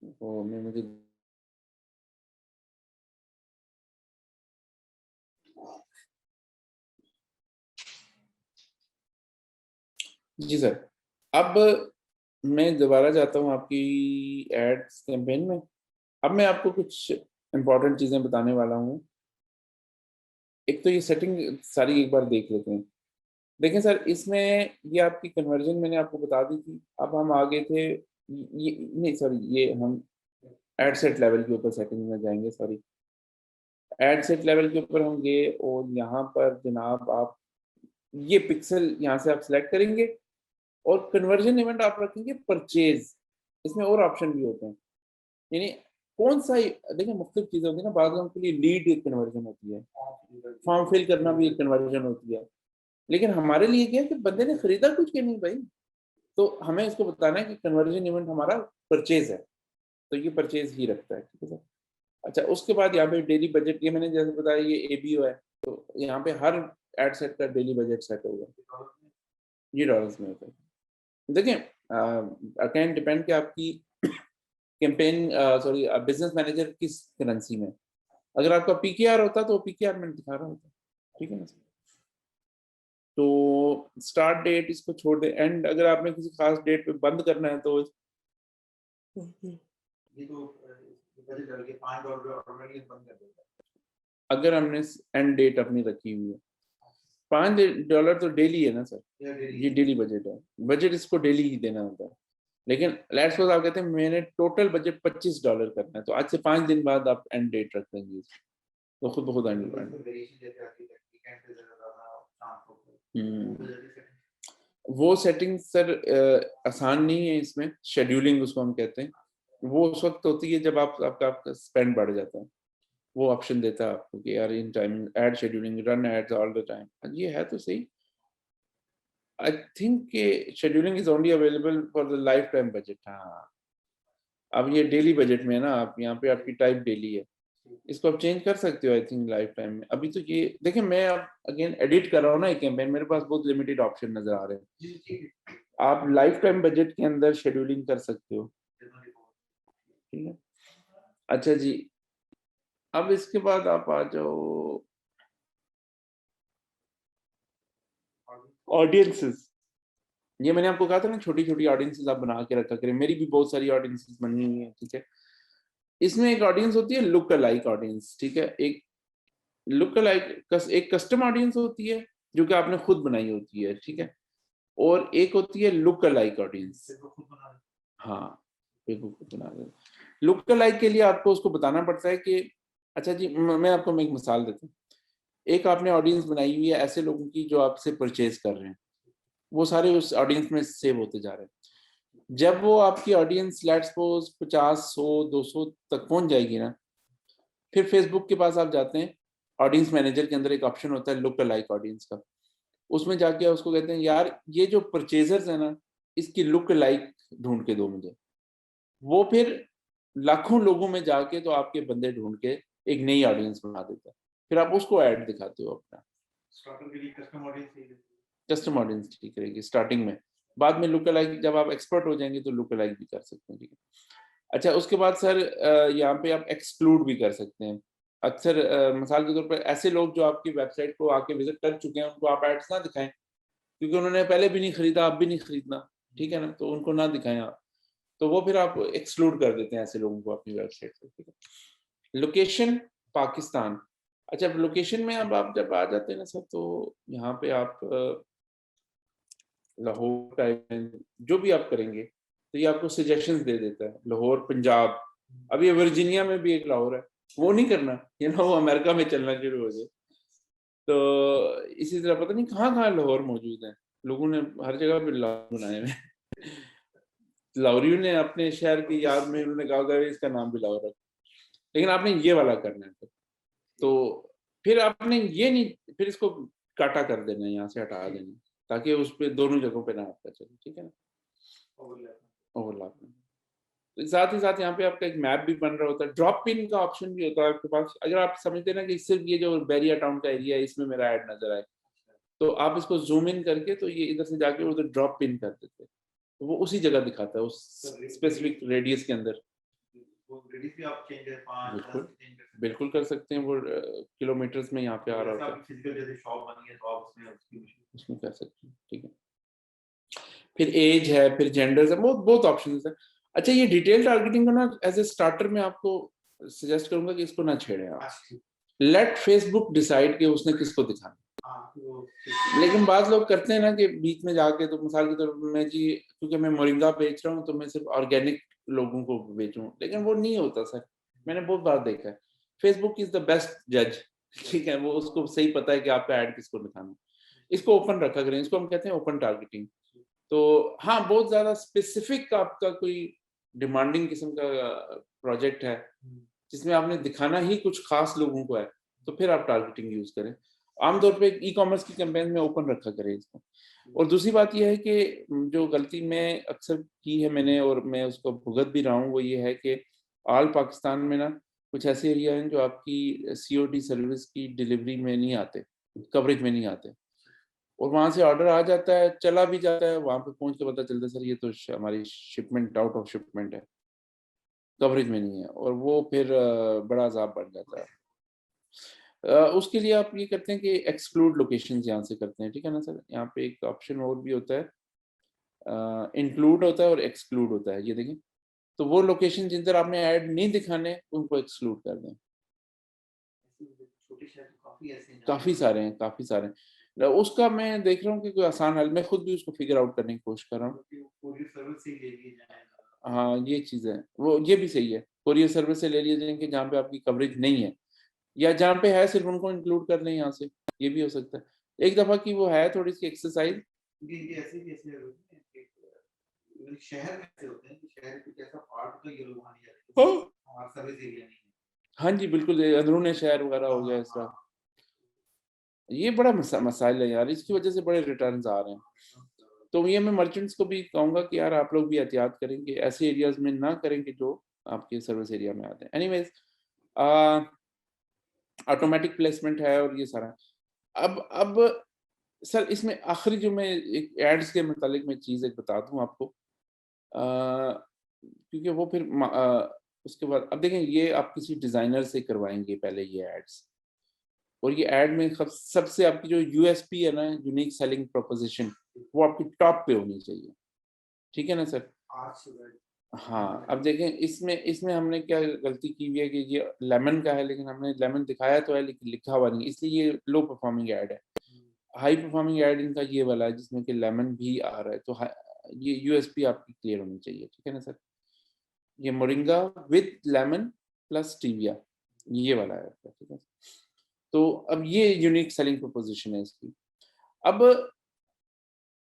तो मैं मुझे जी सर, अब मैं दोबारा जाता हूँ आपकी एड्स कैंपेन में। अब मैं आपको कुछ इंपॉर्टेंट चीजें बताने वाला हूँ। एक तो ये सेटिंग सारी एक बार देख लेते हैं। देखें सर, इसमें ये आपकी कन्वर्जन मैंने आपको बता दी थी। अब हम आगे थे, ये नहीं सॉरी, ये हम एड सेट लेवल के ऊपर सेटिंग में जाएंगे। सॉरी, एड सेट लेवल के ऊपर हम गए और यहाँ पर जनाब आप ये पिक्सल यहाँ से आप सिलेक्ट करेंगे और कन्वर्जन इवेंट आप रखेंगे परचेज। इसमें और ऑप्शन भी होते हैं, यानी कौन सा, देखिए मुख्तलिफ चीजें होती है ना। बाद में उनके लिए लीड एक कन्वर्जन होती है, फॉर्म फिल करना भी एक कन्वर्जन होती है। लेकिन हमारे लिए क्या है कि बंदे ने खरीदा कुछ के नहीं भाई, तो हमें इसको बताना है कि कन्वर्जन इवेंट हमारा परचेज है, तो ये परचेज ही रखता है, ठीक है सर। अच्छा, उसके बाद यहाँ पे डेली बजट, ये मैंने जैसे बताया ये एबीओ है, तो यहाँ पे हर एड सेट का डेली बजट सेट होगा, ये डॉलर्स में होता है। देखिए अगेन डिपेंड कि आपकी कैंपेन सॉरी बिजनेस मैनेजर किस करेंसी में। अगर आपका पीकेआर होता तो पीकेआर में दिखा रहा होता, ठीक है ना। तो स्टार्ट डेट इसको छोड़ दे, एंड अगर आपने किसी खास डेट पे बंद करना है तो ये तो बजट डाल के $5 ऑटोमेटिकली बंद कर देता है। अगर हमने एंड डेट अपनी रखी हुई है $5 तो डेली है ना सर, ये डेली बजट है। बजट इसको डेली ही देना होता है। लेकिन लेट्स सपोज आप कहते हैं मैंने टोटल बजट $25 करना है, तो आज से 5 दिन बाद आप एंड डेट रख देंगे, तो खुद ब खुद एंड वो सेटिंग सर आसान नहीं है। इसमें शेड्यूलिंग उसको हम कहते हैं, वो उस वक्त होती है जब आपका स्पेंड बढ़ जाता है। वो ऑप्शन देता है आपको कि यार in timing ad scheduling run ads all the time, ये है तो सही। I think scheduling is only available for the lifetime budget. हाँ, अब ये डेली बजट में है ना, आप यहाँ पे आपकी टाइप डेली है, इसको आप चेंज कर सकते हो आई थिंक लाइफ टाइम में। अभी तो ये देखिए मैं अब अगेन एडिट कर रहा हूँ ना एक कैंपेन, मेरे पास बहुत लिमिटेड ऑप्शन नजर आ रहे हैं। आप लाइफ टाइम बजट के अंदर शेड्यूलिंग कर सकते हो, ठीक है। अच्छा जी, अब इसके बाद आप आ जाओ ऑडियंसेस। ये मैंने आपको कहा था ना, छोटी छोटी ऑडियंसेस आप बना के रखा करें। मेरी भी बहुत सारी ऑडियंसेस बनी हुई है, ठीक है। इसमें एक ऑडियंस होती है लुक अलाइक ऑडियंस, ठीक है। एक लुक अलाइक एक कस्टम ऑडियंस होती है जो कि आपने खुद बनाई होती है, ठीक है। और एक होती है लुक अलाइक ऑडियंस। हाँ, बेवकूफ बना दे। लुक अलाइक के लिए आपको उसको बताना पड़ता है कि अच्छा जी, मैं आपको एक मिसाल देता हूँ। एक आपने ऑडियंस बनाई हुई है ऐसे लोगों की जो आपसे परचेज कर रहे हैं, वो सारे उस ऑडियंस में सेव होते जा रहे हैं। जब वो आपकी ऑडियंस लेट्स सपोज 50, 100, 200 तक पहुंच जाएगी ना, फिर फेसबुक के पास आप जाते हैं, ऑडियंस मैनेजर के अंदर एक ऑप्शन होता है लुक अलाइक ऑडियंस का। उसमें जाके उसको कहते हैं यार ये जो परचेजर्स है ना, इसकी लुक लाइक ढूंढ के दो मुझे। वो फिर लाखों लोगों में जाके तो आपके बंदे ढूंढ के एक नई ऑडियंस बना देता है। फिर आप उसको ऐड दिखाते हो अपना। कस्टम ऑडियंस ठीक रहेगी स्टार्टिंग में, बाद में लुक अलाइक जब आप एक्सपर्ट हो जाएंगे तो लुक अलाइक भी कर सकते हैं, ठीक है। अच्छा, उसके बाद सर यहाँ पे आप एक्सक्लूड भी कर सकते हैं। अक्सर मिसाल के तौर पर ऐसे लोग जो आपकी वेबसाइट को आके विजिट कर चुके हैं उनको आप एड्स ना दिखाएं, क्योंकि उन्होंने पहले भी नहीं खरीदा, अब भी नहीं खरीदना, ठीक है ना, तो उनको ना दिखाएं आप। तो वो फिर आप एक्सक्लूड कर देते हैं ऐसे लोगों को अपनी वेबसाइट से, ठीक है। लोकेशन पाकिस्तान। अच्छा, लोकेशन में अब आप जब आ जाते हैं ना सर, तो यहाँ पे आप लाहौर टाइप जो भी आप करेंगे, तो ये आपको सजेशंस दे देता है, लाहौर पंजाब, अब ये वर्जीनिया में भी एक लाहौर है, वो नहीं करना, ये ना वो अमेरिका में चलना शुरू हो जाए। तो इसी तरह पता नहीं कहाँ कहाँ लाहौर मौजूद है, लोगों ने हर जगह पे लाहौर बनाए हुए हैं। लाहौरियों ने अपने शहर की याद में उन्होंने कहा होगा इसका नाम भी लाहौर रखो, लेकिन आपने ये वाला करना है तो फिर आपने ये नहीं, फिर इसको काटा कर देना है, यहाँ से हटा देना है, ताकि उस पे दोनों जगहों पे ना आपका चले, ठीक है ना, ओवरलैप में। तो साथ ही साथ यहाँ पे आपका एक मैप भी बन रहा होता है, ड्रॉप पिन का ऑप्शन भी होता है आपके पास, अगर आप समझते हैं ना कि सिर्फ ये जो बैरिया टाउन का एरिया है इसमें मेरा ऐड नजर आए, तो आप इसको जूम इन करके तो ये इधर से जाके उधर ड्रॉप पिन कर देते हैं, तो वो उसी जगह दिखाता है, उस स्पेसिफिक रेडियस के अंदर। बिल्कुल बिल्कुल कर सकते हैं, वो किलोमीटर्स में यहाँ पे आ रहा होता है, उसमें कर सकते हैं, ठीक है। फिर एज है, फिर जेंडर्स है, बहुत बहुत ऑप्शंस है। अच्छा, ये डिटेल टारगेटिंग को ना एज ए स्टार्टर में आपको सजेस्ट करूंगा कि इसको ना छेड़ें आप, लेट फेसबुक डिसाइड कि उसने किसको दिखाना। लेकिन बात लोग करते हैं ना कि बीच में जाके, तो मिसाल के तौर पर मैं जी, क्योंकि मैं मोरिंगा बेच रहा हूँ तो मैं सिर्फ ऑर्गेनिक लोगों को बेचूं, लेकिन वो नहीं होता सर, मैंने बहुत बार देखा है। फेसबुक इज द बेस्ट जज, ठीक है, वो उसको सही पता है कि आपका ऐड किसको दिखाना है। इसको ओपन रखा करें, इसको हम कहते हैं ओपन टारगेटिंग। तो हाँ, बहुत ज्यादा स्पेसिफिक आपका कोई डिमांडिंग किस्म का प्रोजेक्ट है जिसमें आपने दिखाना ही कुछ खास लोगों को है, तो फिर आप टारगेटिंग यूज करें। आमतौर पे ई कॉमर्स की कैंपेन में ओपन रखा करें इसको। और दूसरी बात यह है कि जो गलती मैं अक्सर की है मैंने, और मैं उसको भुगत भी रहा हूँ, वो ये है कि ऑल पाकिस्तान में ना कुछ ऐसे एरिया हैं जो आपकी सीओडी सर्विस की डिलीवरी में नहीं आते, कवरेज में नहीं आते, और वहां से ऑर्डर आ जाता है, चला भी जाता है, वहां पे पहुंच के पता चलता है सर ये तो हमारी शिपमेंट आउट ऑफ शिपमेंट है, कवरेज में नहीं है, और वो फिर बड़ा अजाब बढ़ जाता है। उसके लिए आप ये करते हैं कि एक्सक्लूड लोकेशन यहाँ से करते हैं, ठीक है ना सर। यहाँ पे एक ऑप्शन और भी होता है, इंक्लूड होता है और एक्सक्लूड होता है, ये देखें। तो वो लोकेशन जिन पर आपने ऐड नहीं दिखाने उनको एक्सक्लूड कर दें। काफी सारे हैं, काफी सारे हैं। उसका मैं देख रहा हूँ कि कोई आसान हल, मैं खुद भी उसको फिगर आउट करने की कोशिश कर रहा हूँ। हाँ, ये चीज है, वो ये भी सही है, कोरियर सर्विस से ले लिए जाएंगे जहाँ पे आपकी कवरेज नहीं है, या जहाँ पे है सिर्फ उनको इंक्लूड कर लें यहाँ से, ये भी हो सकता है। एक दफा की वो है थोड़ी सी एक्सरसाइज। शहर में ऐसे होते हैं कि शहर के जैसा पार्ट का ये लोग वहां नहीं जाते, सर्विस एरिया नहीं है। हाँ जी बिल्कुल, अंदरूनी शहर वगैरह हो गया इस तरह। ये बड़ा मसाइल है यार, इसकी वजह से बड़े रिटर्न्स आ रहे हैं। तो ये मैं मर्चेंट्स को भी कहूंगा कि यार आप लोग भी एहतियात करें कि ऐसे एरियाज में ना करें कि जो आपके सर्विस एरिया में आते हैं। एनीवेज, ऑटोमेटिक प्लेसमेंट है और ये सारा। अब सर इसमें आखिरी जो मैं एक एड्स के मुतालिक मैं चीज़ एक बता दूं आपको, क्योंकि वो फिर उसके बाद अब देखें, ये आप किसी डिज़ाइनर से करवाएंगे पहले ये एड्स, और ये ऐड में सबसे आपकी जो यूएसपी है ना, यूनिक सेलिंग प्रोपोजिशन, वो आपकी टॉप पे होनी चाहिए, ठीक है ना सर। हाँ, अब देखें इसमें इसमें हमने क्या गलती की हुई है कि ये लेमन का है, लेकिन हमने लेमन दिखाया तो है लेकिन लिखा हुआ नहीं, इसलिए ये लो परफॉर्मिंग ऐड है। हाई परफॉर्मिंग ऐड इनका ये वाला है जिसमें कि लेमन भी आ रहा है, तो ये यूएसपी आपकी क्लियर होनी चाहिए, ठीक है ना सर। ये moringa with lemon plus stevia, ये वाला है, ठीक है। तो अब ये यूनिक सेलिंग प्रोपोजिशन है इसकी। अब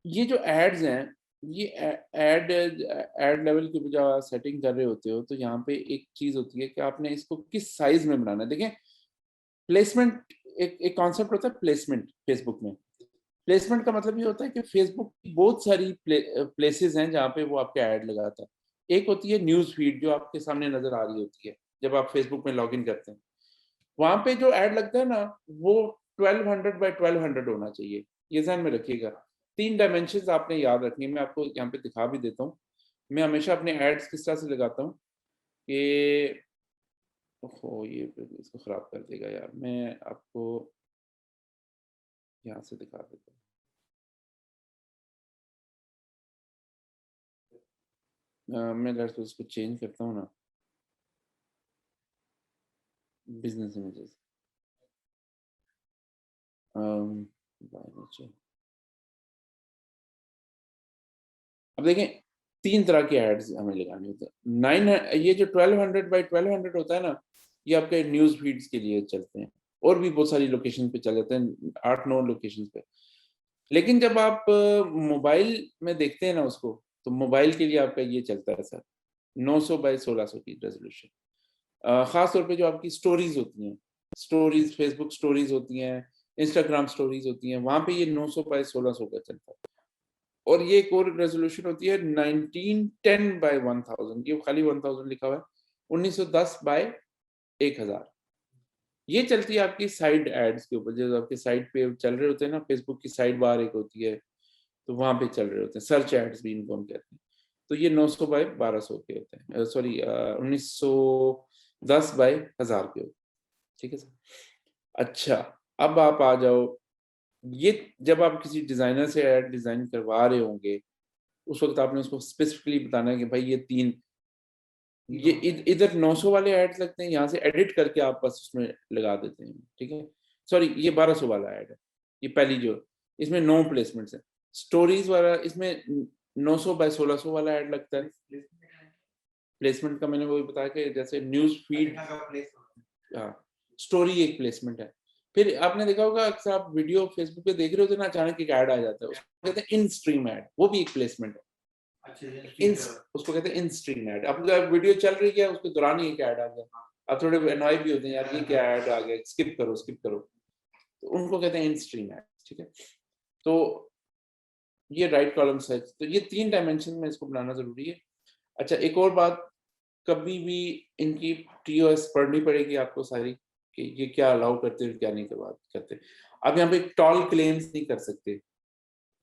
ये जो एड्स हैं, ये एड एड लेवल की बजाय सेटिंग कर रहे होते हो, तो यहाँ पे एक चीज होती है कि आपने इसको किस साइज में बनाना है। देखें, प्लेसमेंट एक कॉन्सेप्ट होता है प्लेसमेंट फेसबुक में। प्लेसमेंट का मतलब ये होता है कि फेसबुक की बहुत सारी प्लेसेस हैं जहाँ पे वो आपके ऐड लगाता है। एक होती है न्यूज फीड जो आपके सामने नजर आ रही होती है जब आप फेसबुक में लॉग इन करते हैं, वहां पे जो ऐड लगता है ना, वो 1200 बाय 1200 होना चाहिए, ये ध्यान में रखिएगा। 3 डायमेंशन आपने याद रखनी है, मैं आपको यहाँ पे दिखा भी देता हूँ। मैं हमेशा अपने एड्स किस तरह से लगाता हूँ कि, ओहो ये इसको खराब कर देगा यार, मैं आपको यहाँ से दिखा देता हूँ। मैं अगर इसको चेंज करता हूँ ना, बिजनेस इमेजेस, अब देखें 3 तरह के एड्स हमें लगाने होते हैं। 9 ये जो 1200 बाय 1200 होता है ना, ये आपके न्यूज फीड्स के लिए चलते हैं, और भी बहुत सारी लोकेशन पे चल जाते हैं, 8-9 लोकेशन पे। लेकिन जब आप मोबाइल में देखते हैं ना उसको, तो मोबाइल के लिए आपका ये चलता है सर 900 बाय 1600 की रेजोल्यूशन। खास तौर पे जो आपकी स्टोरीज होती हैं, स्टोरीज, फेसबुक स्टोरीज होती हैं, इंस्टाग्राम स्टोरीज होती हैं, वहां पे ये 900 बाय 1600 का चलता है। और ये एक और रेजोल्यूशन होती है 1910 बाय 1000, ये खाली 1000 लिखा हुआ है, 1910 बाय 1000। ये चलती है आपकी साइड एड्स के ऊपर, जो आपके साइड पे चल रहे होते हैं ना, फेसबुक की साइड बार एक होती है, तो वहां पे चल रहे होते हैं, सर्च एड्स भी इनको हम कहते हैं। तो ये 900 बाय 1200 के होते हैं, सॉरी 1910 बाय 1000 के होते हैं। ठीक है सर। अच्छा, अब आप आ जाओ, ये जब आप किसी डिजाइनर से एड डिजाइन करवा रहे होंगे, उस वक्त आपने उसको स्पेसिफिकली बताना है कि भाई ये 3, ये इधर 900 वाले एड्स लगते हैं, यहाँ से एडिट करके आप बस उसमें लगा देते हैं। ठीक है, सॉरी ये 1200 वाला एड है, ये पहली जो, इसमें 9 प्लेसमेंट्स है। स्टोरीज वाला, इसमें 900 बाय 1600 वाला एड लगता है। प्लेसमेंट का मैंने वही बताया कि जैसे न्यूज फीड, हाँ, स्टोरी एक प्लेसमेंट है। फिर आपने देखा होगा अक्सर आप वीडियो फेसबुक पे देख रहे होते हैं ना, अचानक एक ऐड आ जाता है, उसको कहते हैं इन स्ट्रीम ऐड, वो भी एक प्लेसमेंट है। इन, उसको कहते हैं इन स्ट्रीम ऐड। अब वीडियो चल रही है, उसके दौरान ही एक ऐड आ गया, आप थोड़े अनॉय भी होते हैं, यार ये क्या ऐड आ गया, स्किप करो स्किप करो, तो उनको कहते हैं इन स्ट्रीम ऐड। ठीक है, तो ये राइट कॉलम सर्च, तो ये 3 डायमेंशन में इसको बनाना जरूरी है। अच्छा, एक और बात, कभी भी इनकी टीओएस पढ़नी पड़ेगी आपको सारी, कि ये क्या अलाउ करते हैं क्या नहीं करते। आप यहाँ पे टॉल क्लेम्स नहीं कर सकते,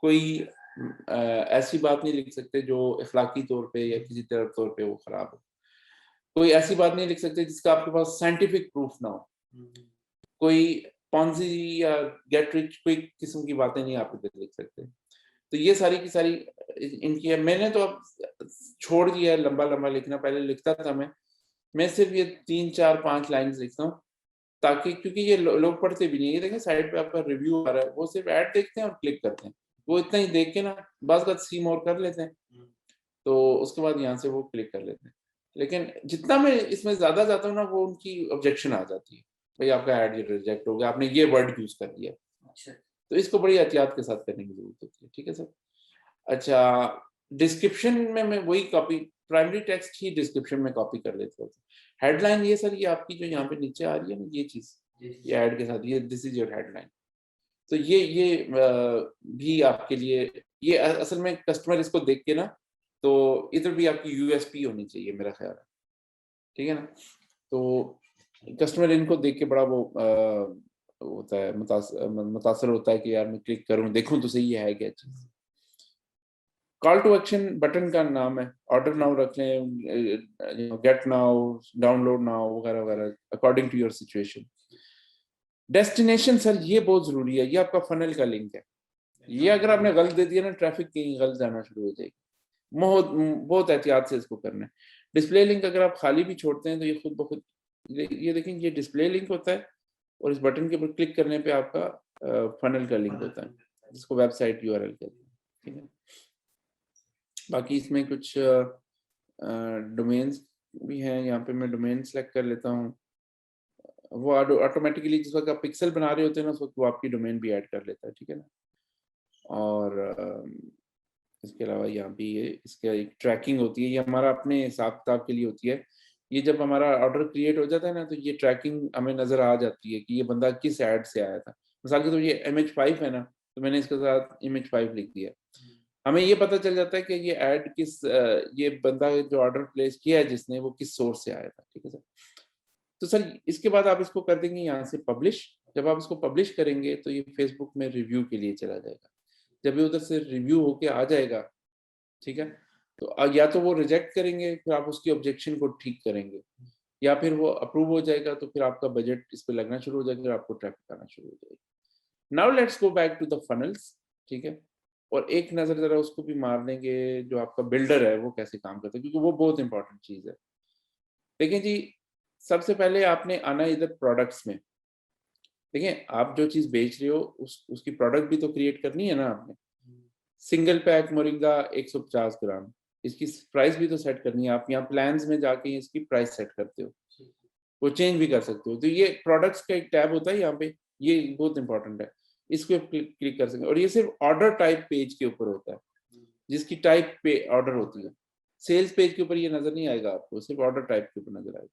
कोई ऐसी बात नहीं लिख सकते जो इखलाकी तौर पे या किसी तरह तौर पे वो खराब हो। कोई ऐसी बात नहीं लिख सकते जिसका आपके पास साइंटिफिक प्रूफ ना हो। कोई पॉन्जी या गेट रिच क्विक किस्म की बातें नहीं आप इधर लिख सकते। तो ये सारी की सारी इनकी है। मैंने तो अब छोड़ दिया है लंबा लंबा लिखना, पहले लिखता था मैं सिर्फ ये 3-4-5 लाइन्स लिखता हूँ, ताकि, क्योंकि ये लोग पढ़ते भी नहीं। ये देखें साइड पे आपका रिव्यू आ रहा है, वो सिर्फ ऐड देखते हैं और क्लिक करते हैं, वो इतना ही देख के ना बस सी मोर कर लेते हैं, तो उसके बाद यहाँ से वो क्लिक कर लेते हैं। लेकिन जितना मैं इसमें ज्यादा जाता हूँ ना, वो उनकी ऑब्जेक्शन आ जाती है, भाई आपका ऐड रिजेक्ट हो गया, आपने ये वर्ड यूज कर दिया। अच्छा, तो इसको बड़ी एहतियात के साथ करने की जरूरत होती है। ठीक है सर। अच्छा, डिस्क्रिप्शन में मैं वही कॉपी, प्राइमरी टेक्स्ट ही डिस्क्रिप्शन में कॉपी कर लेता हूँ। हेडलाइन ये सर, ये आपकी जो यहाँ पे नीचे आ रही है ना, ये चीज, ये ऐड के साथ, ये दिस इज योर हेडलाइन। तो ये भी आपके लिए, ये असल में कस्टमर इसको देख के ना, तो इधर भी आपकी यूएसपी होनी चाहिए मेरा ख्याल है। ठीक है ना, तो कस्टमर इनको देख के बड़ा वो होता है, मुतासर होता है कि यार मैं क्लिक करूं, देखूं तो सही है क्या चीज। कॉल टू एक्शन बटन का नाम है, ऑर्डर नाउ रख लें, गेट नाउ, डाउनलोड नाउ, वगैरह वगैरह, according to your situation. Destination sir ये बहुत जरूरी है, ये आपका फनल का लिंक है। ये अगर आपने गलत दे दिया ना, ट्रैफिक कहीं गलत जाना शुरू हो जाएगी। बहुत बहुत एहतियात से इसको करना है। डिस्प्ले लिंक अगर आप खाली भी छोड़ते हैं तो ये खुद ब खुद, ये देखें, ये डिस्प्ले लिंक होता है, और इस बटन के ऊपर क्लिक करने पे आपका फनल का लिंक होता है, जिसको वेबसाइट यूआरएल कहते हैं। ठीक है, बाकी इसमें कुछ डोमेन्स भी हैं, यहाँ पे मैं डोमेन सेलेक्ट कर लेता हूँ, वो ऑटोमेटिकली जिस वक्त आप पिक्सल बना रहे होते हैं ना, उस वक्त वो आपकी डोमेन भी ऐड कर लेता है। ठीक है ना, और इसके अलावा यहाँ भी ये इसका एक ट्रैकिंग होती है, ये हमारा अपने हिसाब किताब के लिए होती है। ये जब हमारा ऑर्डर क्रिएट हो जाता है ना, तो ये ट्रैकिंग हमें नजर आ जाती है कि ये बंदा किस ऐड से आया था। मिसाल के तो ये MH5 है ना, तो मैंने इसके साथ MH5 लिख दिया। हमें ये पता चल जाता है कि ये ऐड किस, ये बंदा जो ऑर्डर प्लेस किया है जिसने, वो किस सोर्स से आया था। ठीक है सर। तो सर इसके बाद आप इसको कर देंगे यहाँ से पब्लिश। जब आप इसको पब्लिश करेंगे तो ये फेसबुक में रिव्यू के लिए चला जाएगा। जब ये उधर से रिव्यू होके आ जाएगा, ठीक है, तो या तो वो रिजेक्ट करेंगे, फिर आप उसकी ऑब्जेक्शन को ठीक करेंगे, या फिर वो अप्रूव हो जाएगा, तो फिर आपका बजट इस पे लगना शुरू हो जाएगा और आपको ट्रैफिक आना शुरू हो जाएगी। Now let's go back to the funnels. ठीक है, और एक नजर जरा उसको भी मार देंगे, जो आपका बिल्डर है वो कैसे काम करता है, क्योंकि वो बहुत इंपॉर्टेंट चीज है। देखिए जी, सबसे पहले आपने आना इधर प्रोडक्ट्स में। देखिए, आप जो चीज बेच रहे हो उसकी प्रोडक्ट भी तो क्रिएट करनी है ना आपने। सिंगल पैक मोरिंगा 150 ग्राम, इसकी प्राइस भी तो सेट करनी है। आप यहाँ प्लान्स में जाके इसकी प्राइस सेट करते हो, वो चेंज भी कर सकते हो। तो ये प्रोडक्ट्स का एक टैब होता है यहाँ पे, ये बहुत इंपॉर्टेंट है, इसको क्लिक कर सकते हैं। और ये सिर्फ ऑर्डर टाइप पेज के ऊपर होता है, जिसकी टाइप पे ऑर्डर होती है। सेल्स पेज के ऊपर ये नजर नहीं आएगा आपको, सिर्फ ऑर्डर टाइप के ऊपर नजर आएगा।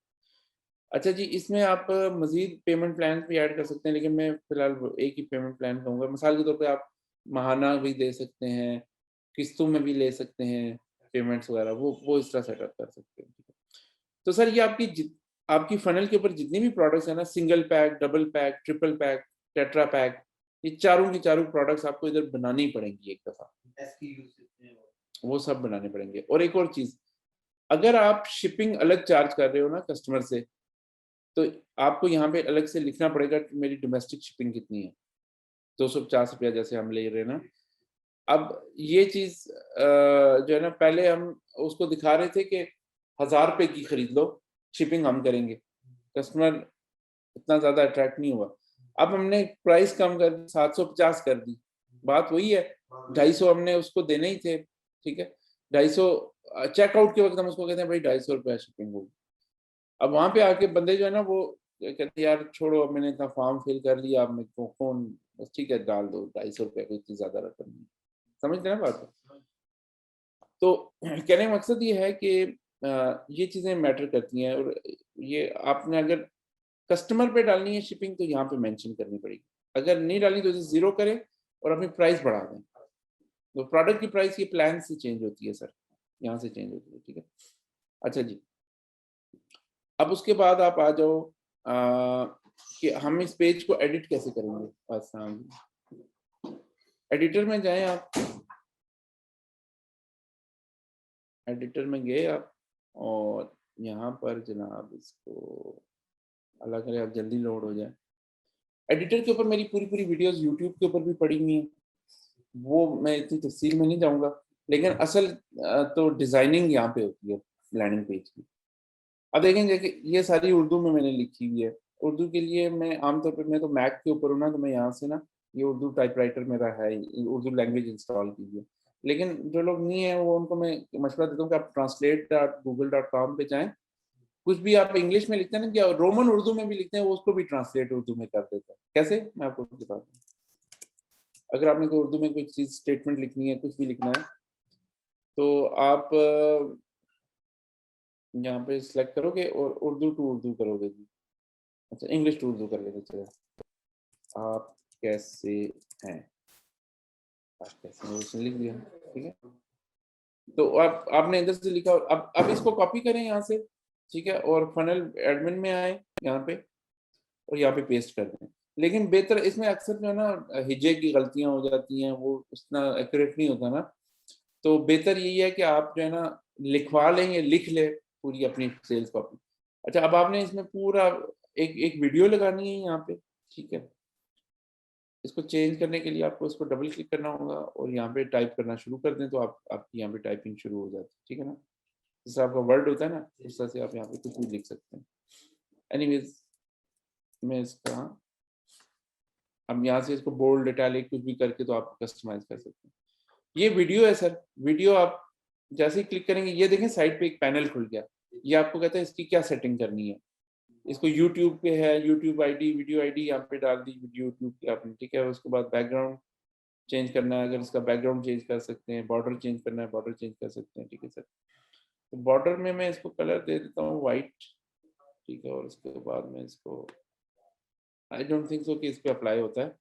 अच्छा जी, इसमें आप मजीद पेमेंट प्लान भी ऐड कर सकते हैं, लेकिन मैं फिलहाल एक ही पेमेंट प्लान कहूँगा। मिसाल के तौर पे आप माहाना भी दे सकते हैं, किस्तों में भी ले सकते हैं पेमेंट्स वगैरह, वो इस तरह सेटअप कर सकते हैं। तो सर ये आपकी फनल के ऊपर जितनी भी प्रोडक्ट्स है ना, single pack, double pack, triple pack, tetra pack, ये चारों की चारों प्रोडक्ट्स आपको इधर बनानी पड़ेंगी एक दफा, वो सब बनाने पड़ेंगे। और एक और चीज, अगर आप शिपिंग अलग चार्ज कर रहे हो ना कस्टमर से, तो आपको यहाँ पे अलग से लिखना पड़ेगा कि मेरी डोमेस्टिक शिपिंग कितनी है, 250 रुपया जैसे हम ले रहे हैं ना। अब ये चीज जो है ना, पहले हम उसको दिखा रहे थे कि 1000 रुपए की खरीद लो, शिपिंग हम करेंगे, कस्टमर इतना ज्यादा अट्रैक्ट नहीं हुआ। अब हमने प्राइस कम कर दी, 750 कर दी, बात वही है, 250 हमने उसको देने ही थे, ठीक है। 250 चेकआउट के वक्त हम उसको कहते हैं भाई 250 रुपया शिपिंग होगी। अब वहां पे आके बंदे जो है ना, वो कहते हैं यार छोड़ो, अब मैंने इतना फॉर्म फिल कर लिया, अब मेरे को कौन, बस ठीक है डाल दो, 250 रुपया कोई इतनी ज्यादा रकम नहीं, समझते हैं ना बात को। तो कहने का मकसद ये है कि ये चीजें मैटर करती हैं। और ये आपने अगर कस्टमर पे डालनी है शिपिंग, तो यहाँ पे मेंशन करनी पड़ेगी। अगर नहीं डालनी तो इसे 0 करें और अपनी प्राइस बढ़ा दें। तो प्रोडक्ट की प्राइस ये प्लान से चेंज होती है सर, यहाँ से चेंज होती है, ठीक है। अच्छा जी, अब उसके बाद आप आ जाओ कि हम इस पेज को एडिट कैसे करेंगे। एडिटर में जाएं आप, एडिटर में गए आप, और यहाँ पर जनाब इसको अल्लाह करे आप जल्दी लोड हो जाए। एडिटर के ऊपर मेरी पूरी पूरी वीडियोस यूट्यूब के ऊपर भी पड़ी हुई हैं, वो मैं इतनी तफसील में नहीं जाऊँगा, लेकिन असल तो डिज़ाइनिंग यहाँ पे होती है लैंडिंग पेज की। अब देखेंगे कि ये सारी उर्दू में मैंने लिखी हुई है। उर्दू के लिए मैं आमतौर पर, मैं तो मैक के ऊपर हूँ ना, तो मैं यहाँ से ना, ये उर्दू टाइपराइटर मेरा है, उर्दू लैंग्वेज इंस्टॉल की है। लेकिन जो लोग नहीं है, वो उनको मैं मशवरा देता हूँ कि आप translate.google.com पे जाएं, कुछ भी आप इंग्लिश में लिखते हैं ना, या रोमन उर्दू में भी लिखते हैं, वो उसको भी ट्रांसलेट उर्दू में कर देते हैं। कैसे, मैं आपको बताता हूँ। अगर आपने कोई उर्दू में कोई चीज स्टेटमेंट लिखनी है, कुछ भी लिखना है, तो आप यहाँ पे सिलेक्ट करोगे और उर्दू टू उर्दू करोगे जी। अच्छा, इंग्लिश टू उर्दू कर लेते, चलो। आप कैसे हैं, आप कैसे हैं, उसने लिख दिया, ठीक है। तो आपने इधर से लिखा, अब इसको कॉपी करें यहाँ से, ठीक है, और फनल एडमिन में आए यहाँ पे, और यहाँ पे पेस्ट कर दें। लेकिन बेहतर, इसमें अक्सर जो है ना हिजे की गलतियां हो जाती हैं, वो उतना एक्यूरेट नहीं होता ना। तो बेहतर यही है कि आप जो है ना लिखवा लेंगे, लिख ले पूरी अपनी सेल्स कॉपी। अच्छा, अब आपने इसमें पूरा एक एक वीडियो लगानी है यहाँ पे, ठीक है। इसको चेंज करने के लिए आपको इसको डबल क्लिक करना होगा और यहाँ पे टाइप करना शुरू कर दें, तो आपकी यहाँ पे टाइपिंग शुरू हो जाती है, ठीक है ना। जैसे आपका वर्ड होता है ना, उस तरह से आप यहाँ पे कुछ भी लिख सकते हैं। एनीवेज, मैं इसका अब यहाँ से इसको बोल्ड, इटैलिक कुछ भी करके तो आप कस्टमाइज कर सकते हैं। ये वीडियो है सर, वीडियो आप जैसे ही क्लिक करेंगे, ये देखें साइड पे एक पैनल खुल गया। ये आपको कहता है इसकी क्या सेटिंग करनी है। इसको यूट्यूब पे है, यूट्यूब आईडी, वीडियो आईडी यहाँ पे डाल दी यूट्यूब की आपने, ठीक है। उसके बाद बैकग्राउंड चेंज करना है, अगर इसका बैकग्राउंड चेंज कर सकते हैं, बॉर्डर चेंज करना है, बॉर्डर चेंज कर सकते हैं, ठीक है सर। तो बॉर्डर में मैं इसको कलर दे देता हूँ वाइट, ठीक है। और उसके बाद में इसको, आई डोंट थिंक सो कि इस पे अप्लाई होता है,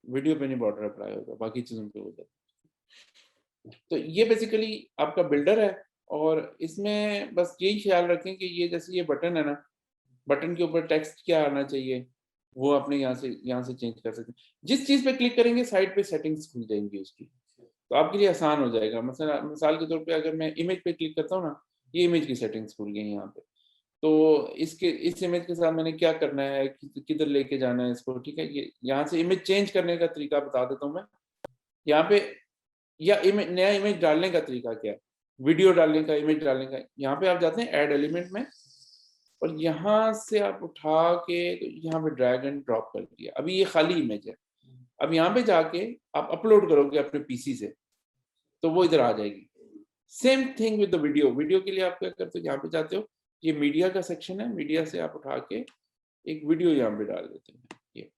वीडियो पे नहीं बॉर्डर अप्लाई होता, बाकी चीज़ों पे हो जाता है। तो ये बेसिकली आपका बिल्डर है, और इसमें बस यही ख्याल रखें कि ये जैसे ये बटन है ना, बटन के ऊपर टेक्स्ट क्या आना चाहिए, वो आपने यहाँ से चेंज कर सकते हैं। जिस चीज़ पे क्लिक करेंगे साइड पे सेटिंग्स खुल जाएंगी उसकी, तो आपके लिए आसान हो जाएगा। मसला मिसाल के तौर पे अगर मैं इमेज पे क्लिक करता हूँ ना, ये इमेज की सेटिंग्स खुल गई यहाँ पे। तो इस इमेज के साथ मैंने क्या करना है, किधर लेके जाना है इसको, ठीक है। ये यहाँ से इमेज चेंज करने का तरीका बता देता हूँ मैं यहाँ पे, या नया इमेज डालने का तरीका क्या है, वीडियो डालने का, इमेज डालने का। यहाँ पे आप जाते हैं ऐड एलिमेंट में, और यहाँ से आप उठा के तो यहाँ पे ड्रैग एंड ड्रॉप कर दिया। अभी ये खाली इमेज है, अब यहाँ पे जाके आप अपलोड करोगे अपने पीसी से, तो वो इधर आ जाएगी। Same thing with the video. Video के लिए आप क्या करते हो, यहाँ पे जाते हो, ये मीडिया का सेक्शन है, मीडिया से आप उठा के एक वीडियो यहाँ पे डाल देते हैं। ये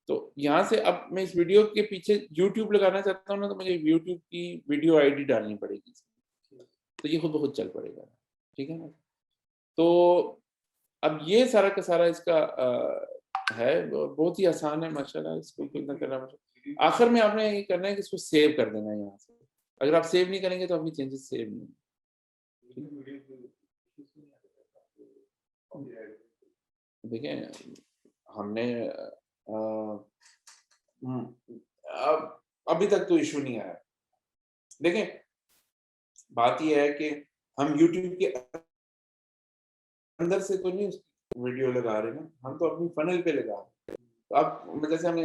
तो यहाँ से अब मैं इस वीडियो के पीछे यूट्यूब लगाना चाहता हूँ ना, तो मुझे यूट्यूब की वीडियो आईडी डालनी पड़ेगी, तो ये खुद ब खुद चल पड़ेगा, ठीक है ना। तो अब ये सारा का सारा इसका है, बहुत ही आसान है माशाल्लाह, इसको कितना करना पड़ेगा। आखिर में आपने ये करना है कि इसको सेव कर देना है यहाँ से। अगर आप सेव नहीं करेंगे तो आपकी चेंजेस सेव नहीं। देखिए हमने अब अभी तक तो इशू नहीं आया। देखें बात यह है कि हम YouTube के अंदर से तो नहीं वीडियो लगा रहे ना, हम तो अपनी फनल पे लगा रहे हैं। तो अब जैसे हमने